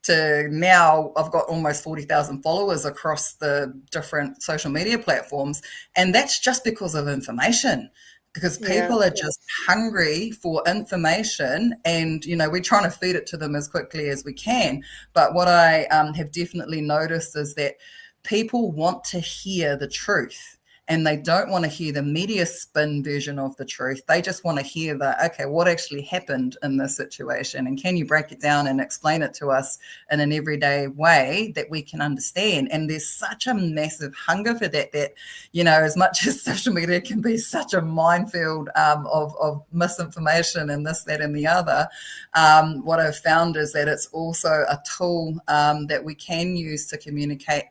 to now I've got almost 40,000 followers across the different social media platforms. And that's just because of information, because people are just hungry for information, and, we're trying to feed it to them as quickly as we can. But what I have definitely noticed is that people want to hear the truth. And they don't want to hear the media spin version of the truth. They just want to hear okay, what actually happened in this situation? And can you break it down and explain it to us in an everyday way that we can understand? And there's such a massive hunger for that, as much as social media can be such a minefield of misinformation and this, that, and the other, what I've found is that it's also a tool that we can use to communicate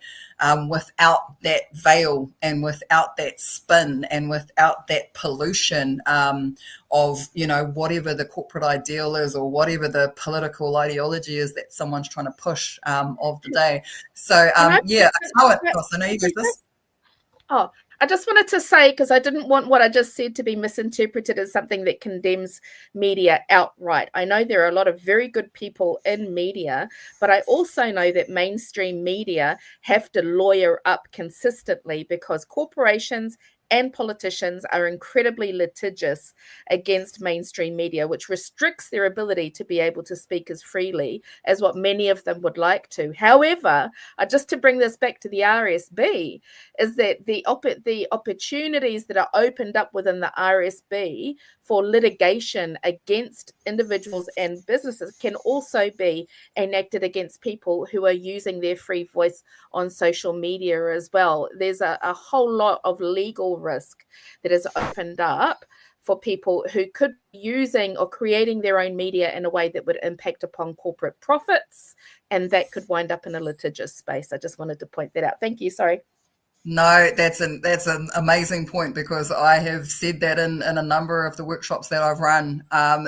without that veil and without that spin and without that pollution of, whatever the corporate ideal is or whatever the political ideology is that someone's trying to push of the day. So, I know you do this. Oh, I just wanted to say, because I didn't want what I just said to be misinterpreted as something that condemns media outright. I know there are a lot of very good people in media, but I also know that mainstream media have to lawyer up consistently because corporations and politicians are incredibly litigious against mainstream media, which restricts their ability to be able to speak as freely as what many of them would like to. However, just to bring this back to the RSB, is that the opportunities that are opened up within the RSB for litigation against individuals and businesses can also be enacted against people who are using their free voice on social media as well. There's a whole lot of legal risk that is opened up for people who could be using or creating their own media in a way that would impact upon corporate profits, and that could wind up in a litigious space. I just wanted to point that out. Thank you. Sorry. No, that's an amazing point, because I have said that in a number of the workshops that I've run,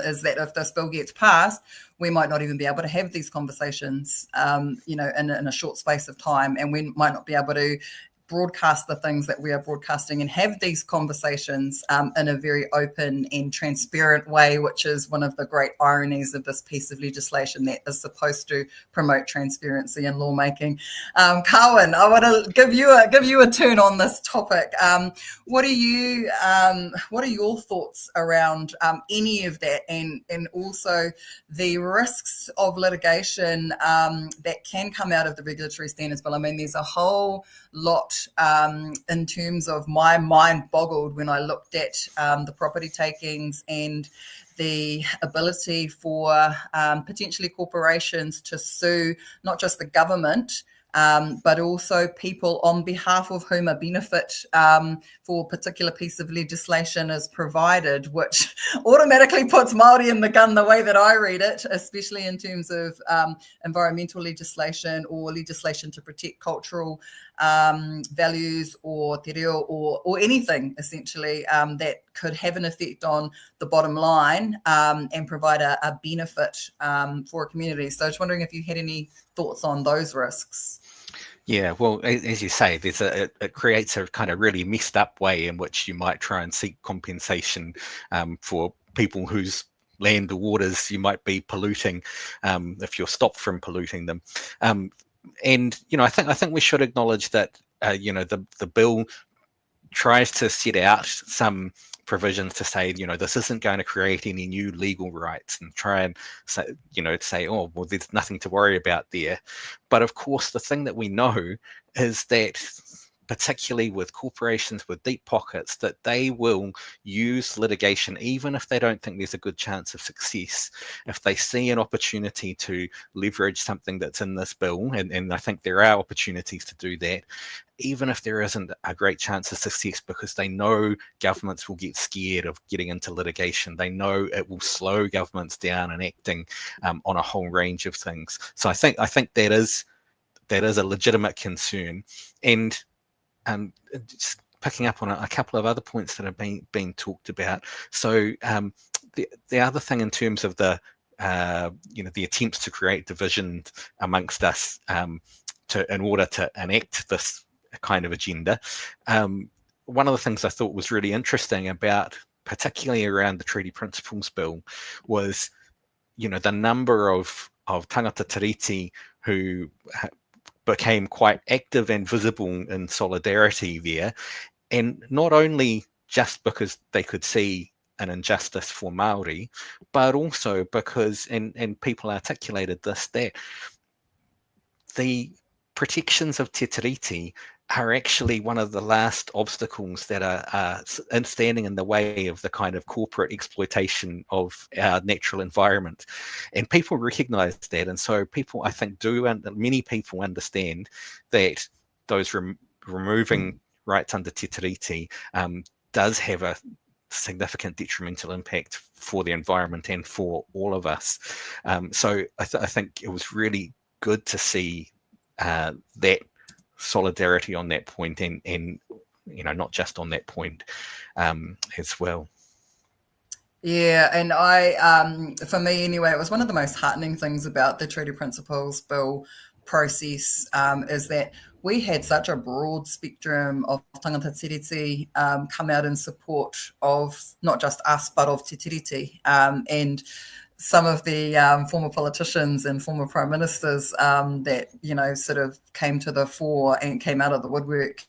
is that if this bill gets passed, we might not even be able to have these conversations, in a short space of time, and we might not be able to broadcast the things that we are broadcasting and have these conversations in a very open and transparent way, which is one of the great ironies of this piece of legislation that is supposed to promote transparency in lawmaking. Carwyn, I want to give you a turn on this topic. What are your thoughts around any of that, and also the risks of litigation that can come out of the regulatory standards bill? I mean, there's a whole lot in terms of my mind boggled when I looked at the property takings and the ability for potentially corporations to sue not just the government, but also people on behalf of whom a benefit for a particular piece of legislation is provided, which automatically puts Māori in the gun the way that I read it, especially in terms of environmental legislation or legislation to protect cultural values or te reo or anything essentially that could have an effect on the bottom line and provide a benefit for a community. So I was wondering if you had any thoughts on those risks. Yeah, well, as you say, it creates a kind of really messed up way in which you might try and seek compensation for people whose land or waters you might be polluting if you're stopped from polluting them. And I think we should acknowledge that the bill tries to set out some provisions to say, this isn't going to create any new legal rights, and try and say, oh, well, there's nothing to worry about there. But of course, the thing that we know is that, particularly with corporations with deep pockets, that they will use litigation even if they don't think there's a good chance of success. If they see an opportunity to leverage something that's in this bill, and I think there are opportunities to do that, even if there isn't a great chance of success, because they know governments will get scared of getting into litigation. They know it will slow governments down and acting on a whole range of things. So I think that is a legitimate concern. And just picking up on a couple of other points that have been talked about. So the other thing in terms of the attempts to create division amongst us in order to enact this kind of agenda. One of the things I thought was really interesting about, particularly around the Treaty Principles Bill, was the number of tangata tiriti who became quite active and visible in solidarity there, and not only just because they could see an injustice for Maori, but also because, and people articulated this, that the protections of te tiriti are actually one of the last obstacles that are standing in the way of the kind of corporate exploitation of our natural environment. And people recognize that. And so people, I think, many people understand that those removing rights under te tiriti does have a significant detrimental impact for the environment and for all of us. So I think it was really good to see that solidarity on that point, and not just on that point as well. Yeah, and I, for me anyway, it was one of the most heartening things about the Treaty Principles Bill process is that we had such a broad spectrum of tangata tiriti come out in support of not just us, but of te tiriti. And some of the former politicians and former prime ministers that, sort of came to the fore and came out of the woodwork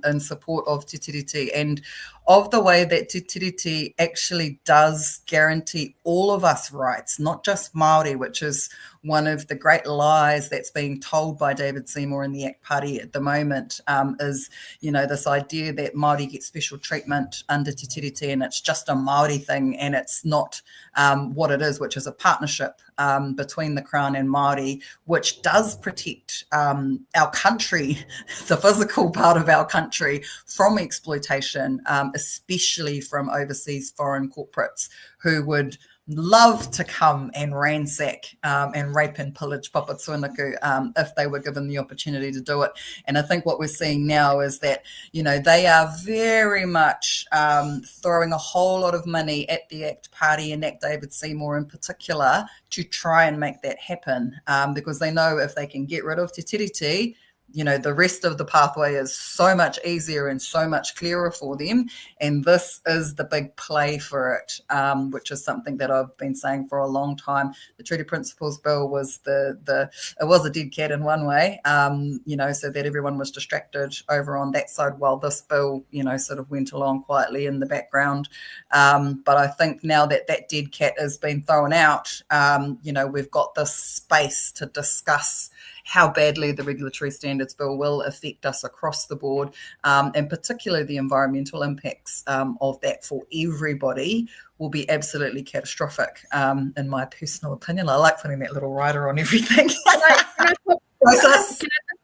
in support of te tiriti, and of the way that te tiriti actually does guarantee all of us rights, not just Māori, which is one of the great lies that's being told by David Seymour in the ACT Party at the moment, is, this idea that Māori get special treatment under te tiriti, and it's just a Māori thing, and it's not what it is, which is a partnership between the Crown and Māori, which does protect our country, the physical part of our country, from exploitation, especially from overseas foreign corporates who would love to come and ransack and rape and pillage Papatūānuku if they were given the opportunity to do it. And I think what we're seeing now is that, you know, they are very much throwing a whole lot of money at the ACT Party and ACT David Seymour in particular to try and make that happen, because they know if they can get rid of Te Tiriti, you know, the rest of the pathway is so much easier and so much clearer for them. And this is the big play for it, which is something that I've been saying for a long time. The Treaty Principles Bill was it was a dead cat in one way, you know, so that everyone was distracted over on that side while this bill, you know, sort of went along quietly in the background. But I think now that that dead cat has been thrown out, you know, we've got this space to discuss how badly the Regulatory Standards Bill will affect us across the board, and particularly the environmental impacts of that for everybody will be absolutely catastrophic, in my personal opinion. I like putting that little rider on everything. Can I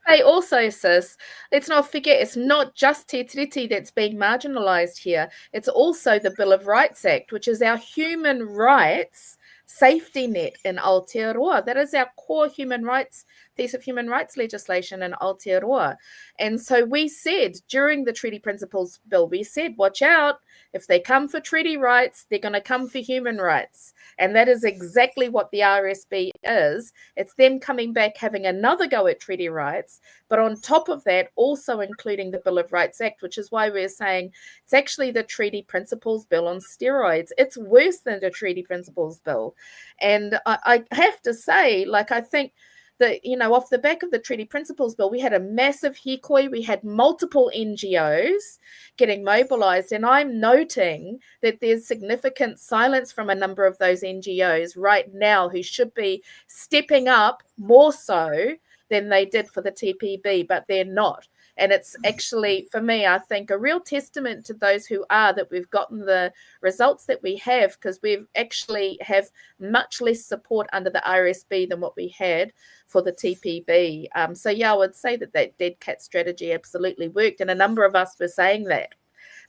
say also, sis, let's not forget, it's not just Te Tiriti that's being marginalised here. It's also the Bill of Rights Act, which is our human rights safety net in Aotearoa. That is our core human rights, piece of human rights legislation in Aotearoa. And so we said during the Treaty Principles Bill, we said, watch out, if they come for treaty rights, they're going to come for human rights. And that is exactly what the RSB is. It's them coming back, having another go at treaty rights, but on top of that, also including the Bill of Rights Act, which is why we're saying it's actually the Treaty Principles Bill on steroids. It's worse than the Treaty Principles Bill. And I have to say, like, I think that, you know, off the back of the Treaty Principles Bill, we had a massive hikoi. We had multiple NGOs getting mobilised. And I'm noting that there's significant silence from a number of those NGOs right now who should be stepping up more so than they did for the TPB, but they're not. And it's actually, for me, I think, a real testament to those who are that we've gotten the results that we have, because we've actually have much less support under the RSB than what we had for the TPB. So, yeah, I would say that that dead cat strategy absolutely worked. And a number of us were saying that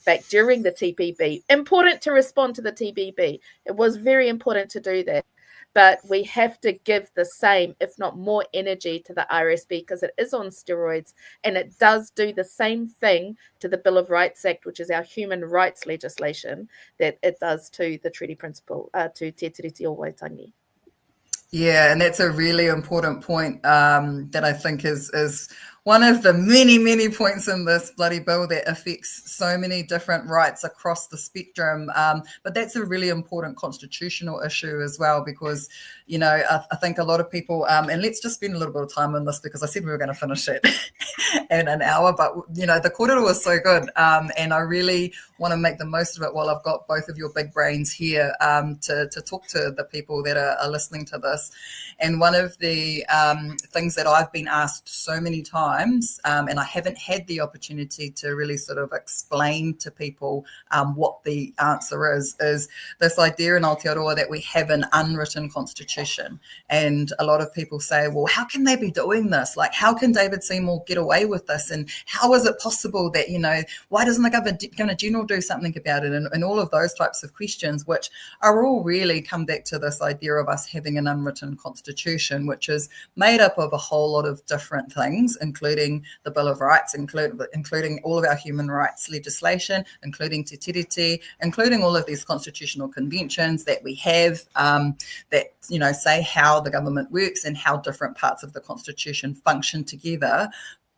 back during the TPB. Important to respond to the TPB. It was very important to do that. But we have to give the same, if not more, energy to the RSB because it is on steroids and it does do the same thing to the Bill of Rights Act, which is our human rights legislation, that it does to the treaty principle, to Te Tiriti o Waitangi. Yeah, and that's a really important point that I think is one of the many, many points in this bloody bill that affects so many different rights across the spectrum. But that's a really important constitutional issue as well, because, you know, I think a lot of people, and let's just spend a little bit of time on this because I said we were going to finish it in an hour, but, you know, the kōrero was so good. And I really want to make the most of it while I've got both of your big brains here to talk to the people that are listening to this. And one of the things that I've been asked so many times, and I haven't had the opportunity to really sort of explain to people what the answer is this idea in Aotearoa that we have an unwritten constitution. And a lot of people say, well, how can they be doing this? Like, how can David Seymour get away with this? And how is it possible that, you know, why doesn't the Governor General do something about it? And all of those types of questions, which are all really come back to this idea of us having an unwritten constitution, which is made up of a whole lot of different things, including the Bill of Rights, including all of our human rights legislation, including Te Tiriti, including all of these constitutional conventions that we have that, you know, say how the government works and how different parts of the constitution function together.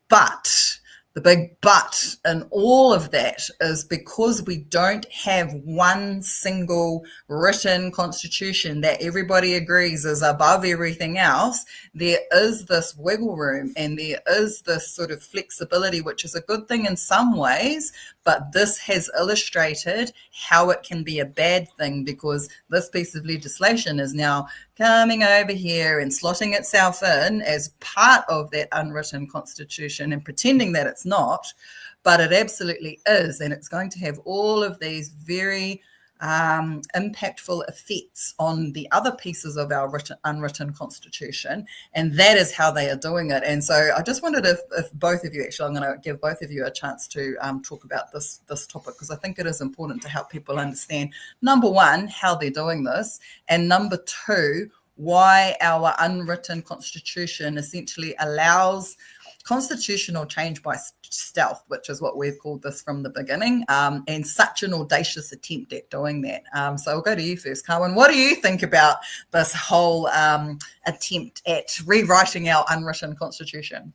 But the big but in all of that is because we don't have one single written constitution that everybody agrees is above everything else, there is this wiggle room and there is this sort of flexibility, which is a good thing in some ways, but this has illustrated how it can be a bad thing because this piece of legislation is now coming over here and slotting itself in as part of that unwritten constitution and pretending that it's not, but it absolutely is. And it's going to have all of these very impactful effects on the other pieces of our unwritten constitution, and that is how they are doing it. And so I just wondered if both of you, actually, I'm going to give both of you a chance to talk about this topic, because I think it is important to help people understand, number one, how they're doing this, and number two, why our unwritten constitution essentially allows constitutional change by stealth, which is what we've called this from the beginning, and such an audacious attempt at doing that. So I'll go to you first, Carwyn. What do you think about this whole attempt at rewriting our unwritten constitution?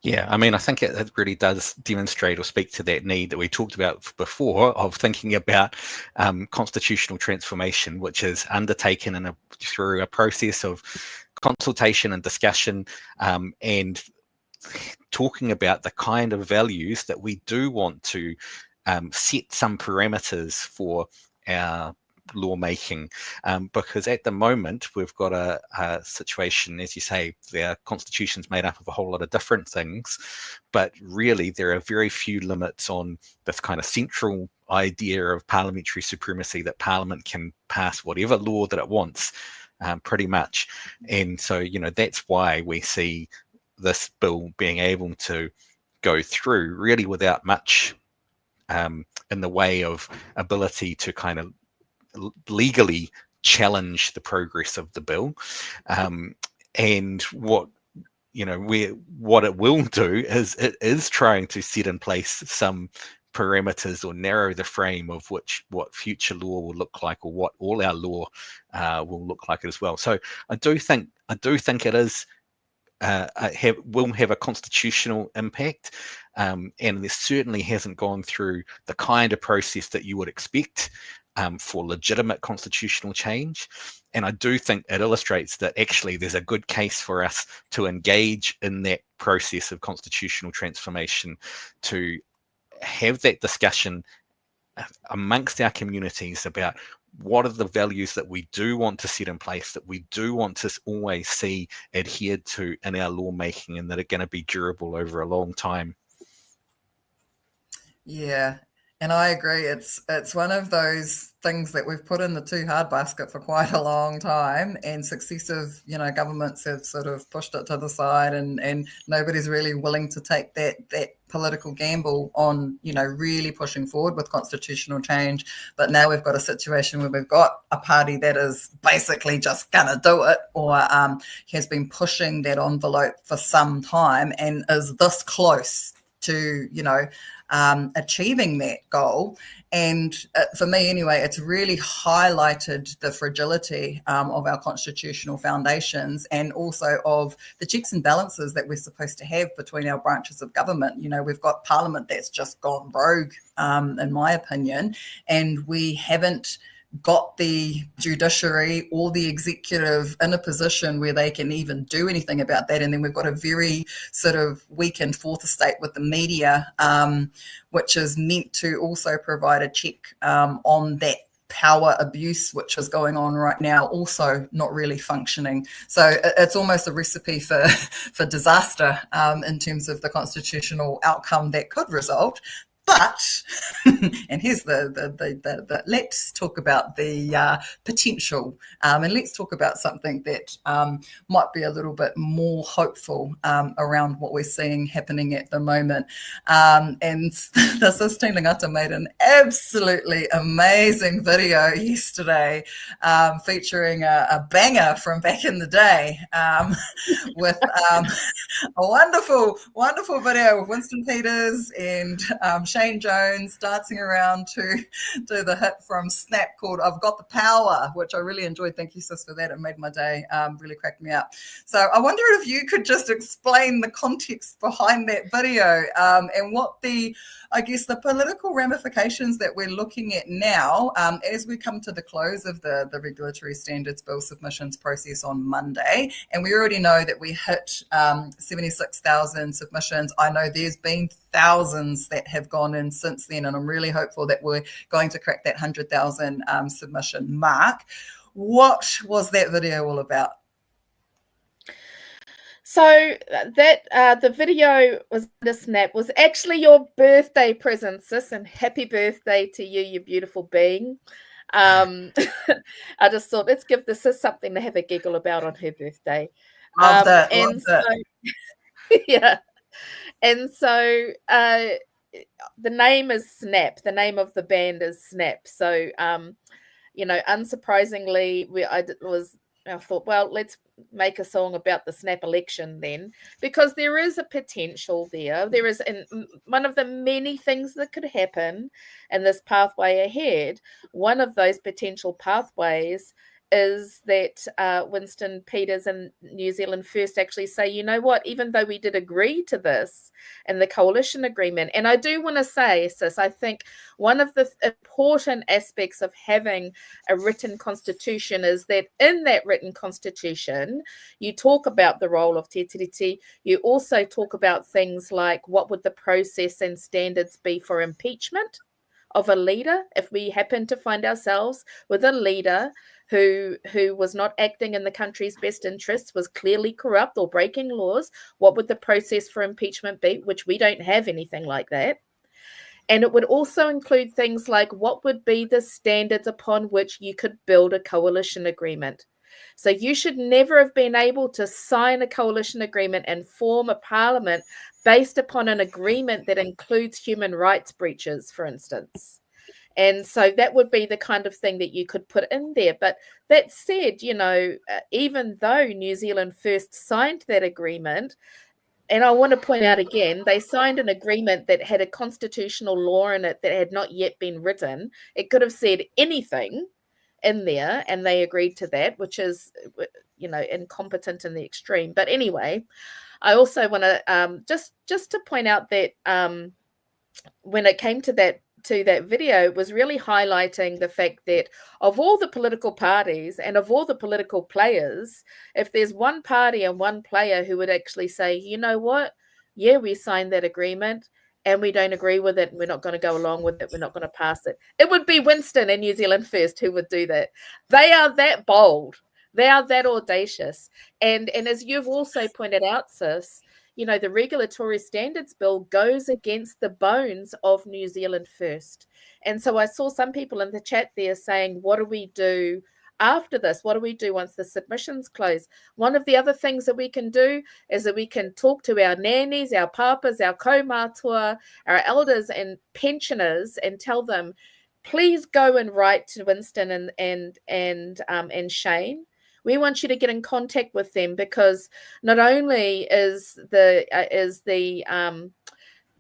Yeah, I mean, I think it really does demonstrate or speak to that need that we talked about before of thinking about constitutional transformation, which is undertaken through a process of consultation and discussion, and talking about the kind of values that we do want to set some parameters for our lawmaking, because at the moment we've got a situation, as you say, the constitution's made up of a whole lot of different things, but really there are very few limits on this kind of central idea of parliamentary supremacy, that Parliament can pass whatever law that it wants, pretty much. And so, you know, that's why we see this bill being able to go through really without much in the way of ability to kind of legally challenge the progress of the bill. And what it will do is it is trying to set in place some parameters or narrow the frame of what future law will look like, or what all our law will look like as well. So I do think it is will have a constitutional impact, and this certainly hasn't gone through the kind of process that you would expect for legitimate constitutional change. And I do think it illustrates that actually there's a good case for us to engage in that process of constitutional transformation, to have that discussion amongst our communities about what are the values that we do want to set in place, that we do want to always see adhered to in our lawmaking, and that are going to be durable over a long time. Yeah, and I agree. It's one of those things that we've put in the too hard basket for quite a long time, and successive, governments have sort of pushed it to the side, and nobody's really willing to take that political gamble on, really pushing forward with constitutional change. But now we've got a situation where we've got a party that is basically just gonna do it, or has been pushing that envelope for some time, and is this close to, achieving that goal. And for me anyway, it's really highlighted the fragility of our constitutional foundations, and also of the checks and balances that we're supposed to have between our branches of government. We've got Parliament that's just gone rogue, in my opinion, and we haven't got the judiciary or the executive in a position where they can even do anything about that. And then we've got a very sort of weakened fourth estate with the media, which is meant to also provide a check on that power abuse, which is going on right now, also not really functioning. So it's almost a recipe for disaster in terms of the constitutional outcome that could result. But, and here's the let's talk about the potential, and let's talk about something that might be a little bit more hopeful around what we're seeing happening at the moment. And this is Tina Ngata made an absolutely amazing video yesterday, featuring a banger from back in the day, with a wonderful video with Winston Peters and Shane Jones dancing around to the hit from Snap called "I've Got the Power," which I really enjoyed. Thank you, sis, for that. It made my day, really cracked me up. So I wonder if you could just explain the context behind that video, and what the political ramifications that we're looking at now, as we come to the close of the regulatory standards bill submissions process on Monday. And we already know that we hit 76,000 submissions. I know there's been thousands that have gone in since then, and I'm really hopeful that we're going to crack that 100,000 submission mark. What was that video all about? So that the video was the snap was actually your birthday present, sis, and happy birthday to you, you beautiful being. I just thought let's give the sis something to have a giggle about on her birthday. Love that. And Love so, yeah, and so the name is Snap. The name of the band is Snap. So unsurprisingly, I thought, well, let's make a song about the snap election then, because there is a potential there. There is one of the many things that could happen in this pathway ahead. One of those potential pathways is that Winston Peters and New Zealand First actually say, you know what, even though we did agree to this in the coalition agreement, and I do want to say, sis, I think one of the important aspects of having a written constitution is that in that written constitution, you talk about the role of te tiriti. You also talk about things like what would the process and standards be for impeachment of a leader if we happen to find ourselves with a leader who was not acting in the country's best interests, was clearly corrupt or breaking laws. What would the process for impeachment be, which we don't have anything like that. And it would also include things like what would be the standards upon which you could build a coalition agreement. So you should never have been able to sign a coalition agreement and form a parliament based upon an agreement that includes human rights breaches, for instance. And so that would be the kind of thing that you could put in there. But that said, even though New Zealand First signed that agreement, and I want to point out again, they signed an agreement that had a constitutional law in it that had not yet been written. It could have said anything in there, and they agreed to that, which is, incompetent in the extreme. But anyway, I also want to just to point out that when it came to that video, was really highlighting the fact that of all the political parties and of all the political players, if there's one party and one player who would actually say, you know what, yeah, we signed that agreement and we don't agree with it, and we're not going to go along with it, we're not going to pass it, it would be Winston and New Zealand First who would do that. They are that bold. They are that audacious. And as you've also pointed out, sis, the Regulatory Standards Bill goes against the bones of New Zealand First. And so I saw some people in the chat there saying, what do we do after this? What do we do once the submissions close? One of the other things that we can do is that we can talk to our nannies, our papas, our kaumātua, our elders and pensioners and tell them, please go and write to Winston and Shane. We want you to get in contact with them, because not only is the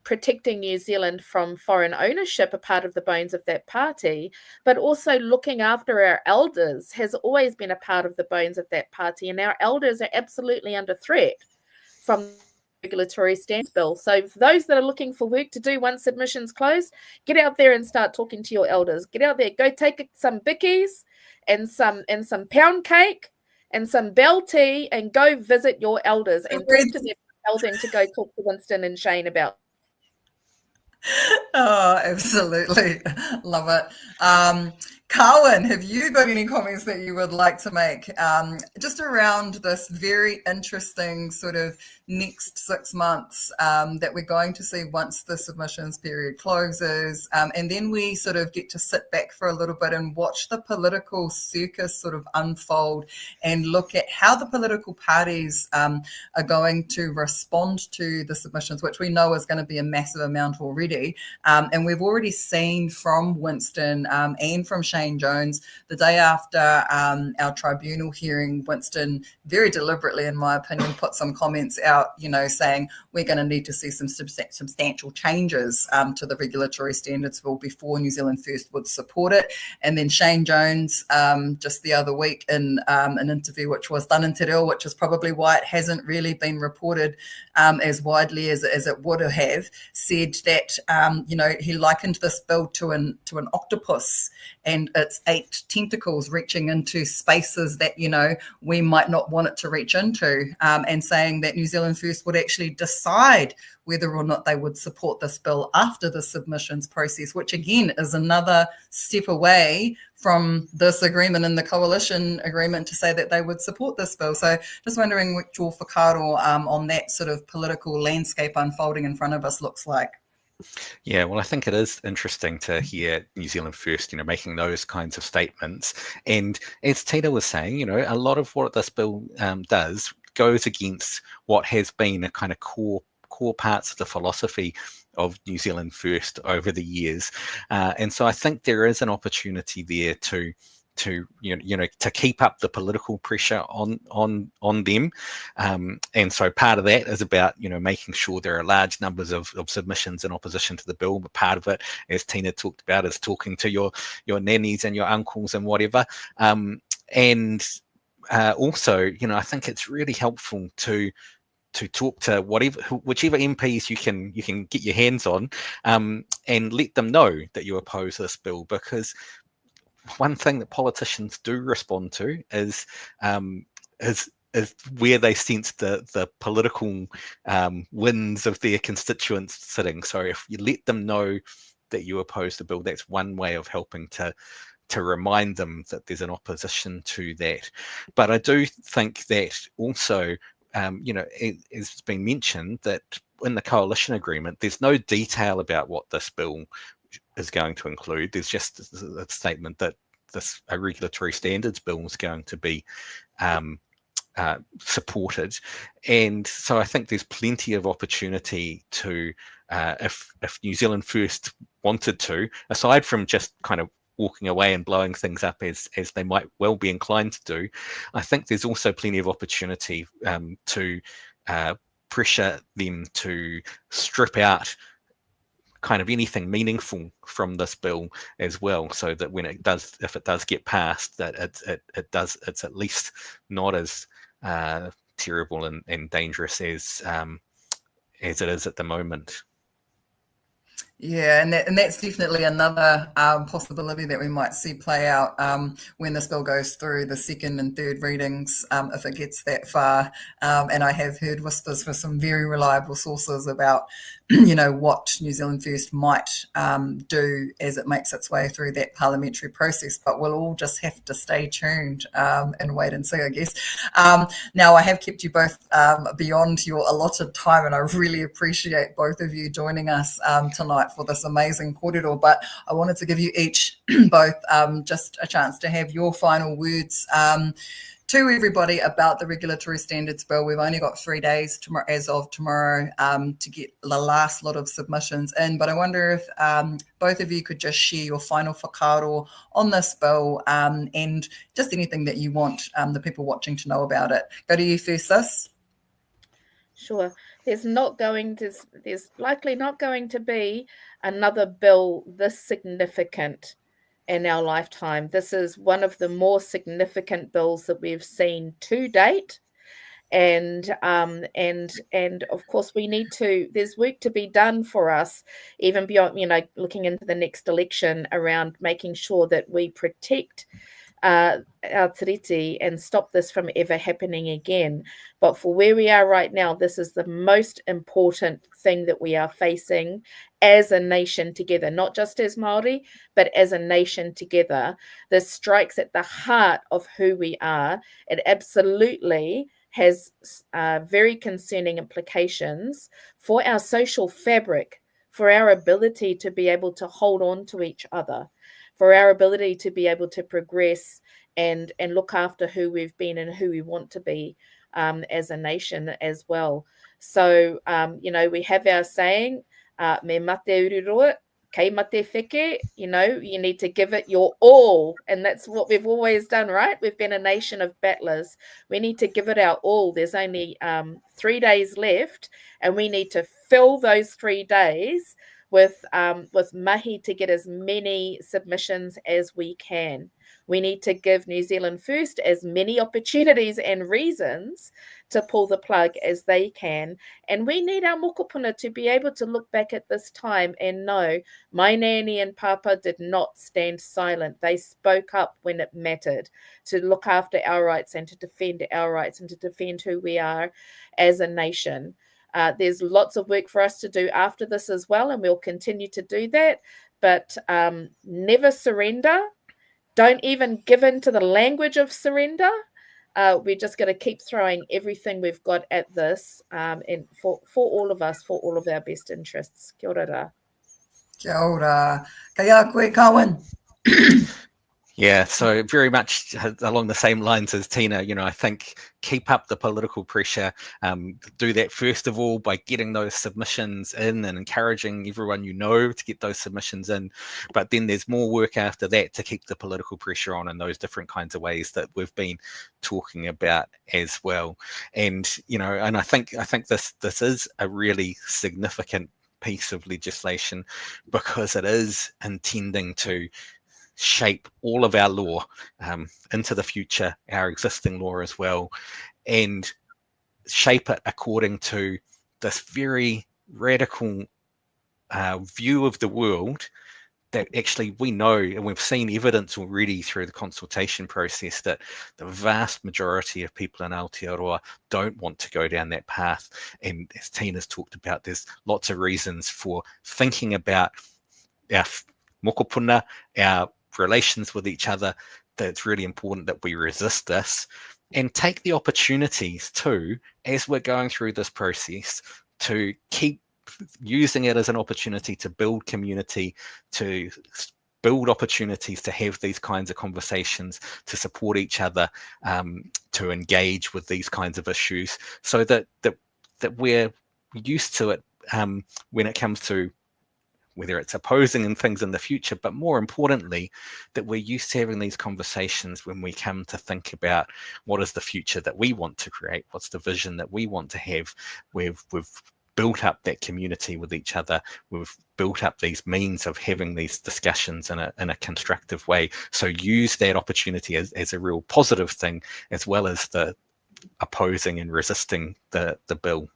protecting New Zealand from foreign ownership a part of the bones of that party, but also looking after our elders has always been a part of the bones of that party. And our elders are absolutely under threat from the Regulatory Standards Bill. So for those that are looking for work to do once submissions close, get out there and start talking to your elders. Get out there, go take some bickies and some pound cake and some bell tea and go visit your elders and talk to them, tell them to go talk to Winston and Shane about. Oh, absolutely. Love it. Carwyn, have you got any comments that you would like to make just around this very interesting sort of next 6 months that we're going to see once the submissions period closes, and then we sort of get to sit back for a little bit and watch the political circus sort of unfold and look at how the political parties are going to respond to the submissions, which we know is going to be a massive amount already. And we've already seen from Winston and from Shane Jones, the day after our tribunal hearing, Winston very deliberately, in my opinion, put some comments out, saying we're going to need to see some substantial changes to the Regulatory Standards Bill before New Zealand First would support it. And then Shane Jones, just the other week in an interview which was done in Te Reo, which is probably why it hasn't really been reported as widely as it would have, said that he likened this bill to an octopus and its 8 tentacles reaching into spaces that we might not want it to reach into, and saying that New Zealand First would actually decide whether or not they would support this bill after the submissions process, which again is another step away from this agreement and the coalition agreement to say that they would support this bill. So just wondering what your whakaaro on that sort of political landscape unfolding in front of us looks like. Yeah, well, I think it is interesting to hear New Zealand First, making those kinds of statements. And as Tina was saying, a lot of what this bill does goes against what has been a kind of core parts of the philosophy of New Zealand First over the years. And so I think there is an opportunity there to keep up the political pressure on them, and so part of that is about making sure there are large numbers of submissions in opposition to the bill. But part of it, as Tina talked about, is talking to your nannies and your uncles and whatever. And also, I think it's really helpful to talk to whichever MPs you can get your hands on, and let them know that you oppose this bill, because one thing that politicians do respond to is where they sense the political winds of their constituents sitting. So if you let them know that you oppose the bill, that's one way of helping to remind them that there's an opposition to that. But I do think that also, it's been mentioned that in the coalition agreement, there's no detail about what this bill is going to include. There's just a statement that a regulatory standards bill is going to be supported. And so I think there's plenty of opportunity to, if New Zealand First wanted to, aside from just kind of walking away and blowing things up as they might well be inclined to do, I think there's also plenty of opportunity to pressure them to strip out kind of anything meaningful from this bill as well, so that if it does get passed, that it's at least not as terrible and dangerous as it is at the moment. Yeah, and that's definitely another possibility that we might see play out when this bill goes through the second and third readings, if it gets that far. And I have heard whispers from some very reliable sources about, what New Zealand First might do as it makes its way through that parliamentary process. But we'll all just have to stay tuned and wait and see, I guess. Now, I have kept you both beyond your allotted time, and I really appreciate both of you joining us tonight for this amazing kōrero, but I wanted to give you each both just a chance to have your final words to everybody about the Regulatory Standards Bill. We've only got 3 days as of tomorrow to get the last lot of submissions in, but I wonder if both of you could just share your final whakaaro on this bill and just anything that you want the people watching to know about it. Go to you first, Sis. Sure. There's likely not going to be another bill this significant in our lifetime. This is one of the more significant bills that we've seen to date. And of course there's work to be done for us, even beyond, looking into the next election, around making sure that we protect our tiriti and stop this from ever happening again. But for where we are right now, this is the most important thing that we are facing as a nation together, not just as Māori, but as a nation together. This strikes at the heart of who we are. It absolutely has very concerning implications for our social fabric, for our ability to be able to hold on to each other, for our ability to be able to progress and look after who we've been and who we want to be as a nation as well. So, we have our saying, me mate ururoa, kei mate whike, you need to give it your all. And that's what we've always done, right? We've been a nation of battlers. We need to give it our all. There's only 3 days left, and we need to fill those 3 days with mahi to get as many submissions as we can. We need to give New Zealand First as many opportunities and reasons to pull the plug as they can. And we need our mokopuna to be able to look back at this time and know my nanny and papa did not stand silent. They spoke up when it mattered, to look after our rights and to defend our rights and to defend who we are as a nation. There's lots of work for us to do after this as well, and we'll continue to do that. But never surrender. don't even give in to the language of surrender. We're just going to keep throwing everything we've got at this, and for all of us, for all of our best interests. Kia ora. Kia ora. Kaya koe, Carwyn. Yeah, so very much along the same lines as Tina, I think keep up the political pressure. Do that first of all by getting those submissions in and encouraging everyone to get those submissions in. But then there's more work after that to keep the political pressure on in those different kinds of ways that we've been talking about as well. And and I think this is a really significant piece of legislation because it is intending to shape all of our law into the future, our existing law as well, and shape it according to this very radical view of the world that actually we know, and we've seen evidence already through the consultation process, that the vast majority of people in Aotearoa don't want to go down that path. And as Tina's talked about, there's lots of reasons for thinking about our mokopuna, our relations with each other, that it's really important that we resist this and take the opportunities too, as we're going through this process, to keep using it as an opportunity to build community, to build opportunities to have these kinds of conversations, to support each other, to engage with these kinds of issues, so that we're used to it when it comes to whether it's opposing and things in the future, but more importantly, that we're used to having these conversations when we come to think about what is the future that we want to create, what's the vision that we want to have. We've built up that community with each other. We've built up these means of having these discussions in a constructive way. So use that opportunity as a real positive thing, as well as the opposing and resisting the bill.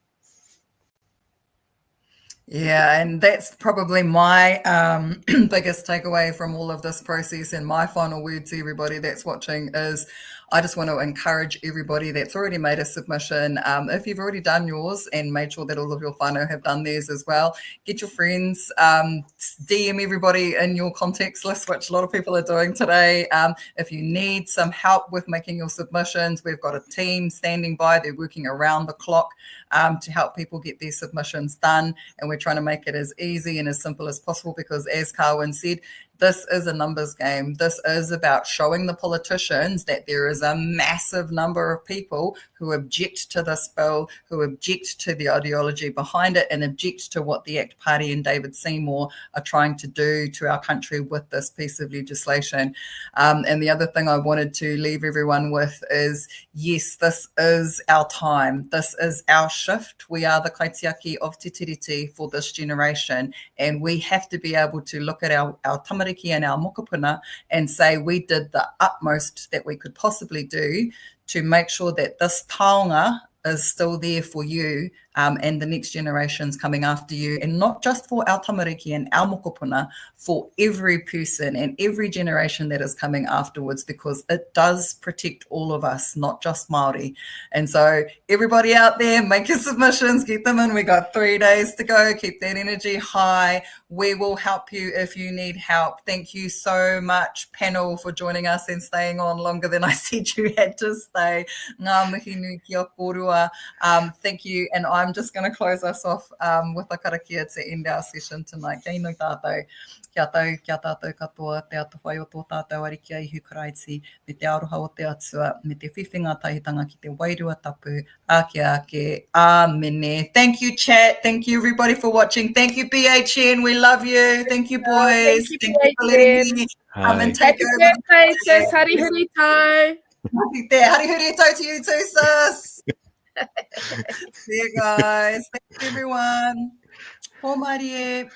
Yeah, and that's probably my biggest takeaway from all of this process. And my final word to everybody that's watching is I just want to encourage everybody that's already made a submission. If you've already done yours and made sure that all of your whānau have done theirs as well, get your friends, DM everybody in your contacts list, which a lot of people are doing today. If you need some help with making your submissions, we've got a team standing by. They're working around the clock to help people get their submissions done. And we're trying to make it as easy and as simple as possible because, as Carwyn said, this is a numbers game. This is about showing the politicians that there is a massive number of people who object to this bill, who object to the ideology behind it, and object to what the ACT Party and David Seymour are trying to do to our country with this piece of legislation. And the other thing I wanted to leave everyone with is, yes, this is our time. This is our shift. We are the kaitiaki of Te Tiriti for this generation, and we have to be able to look at our tamariki and our mokopuna and say we did the utmost that we could possibly do to make sure that this taonga is still there for you and the next generations coming after you, and not just for our tamariki and our mokopuna, for every person and every generation that is coming afterwards, because it does protect all of us, not just Māori. And so everybody out there, make your submissions, get them in. We got 3 days to go. Keep that energy high. We will help you if you need help. Thank you so much, panel, for joining us and staying on longer than I said you had to stay. Ngā mihi nui kia korua. Thank you. And I'm just going to close us off with a karakia to end our session tonight. Kei no tātou. Kia tātou katoa, te atu whai o tō tātou arikia i hukaraiti, me te aroha o te atua, me te whiwhinga tahitanga ki te wairua tapu, ake, amene. Thank you, chat. Thank you, everybody, for watching. Thank you, BHN. We love you. Thank you, boys. Thank you for letting me come and take over. Happy birthday, sis. Harihuri tau. Harihuri tau to you too, sis. See you guys. Thank you, everyone. Pō Mārie.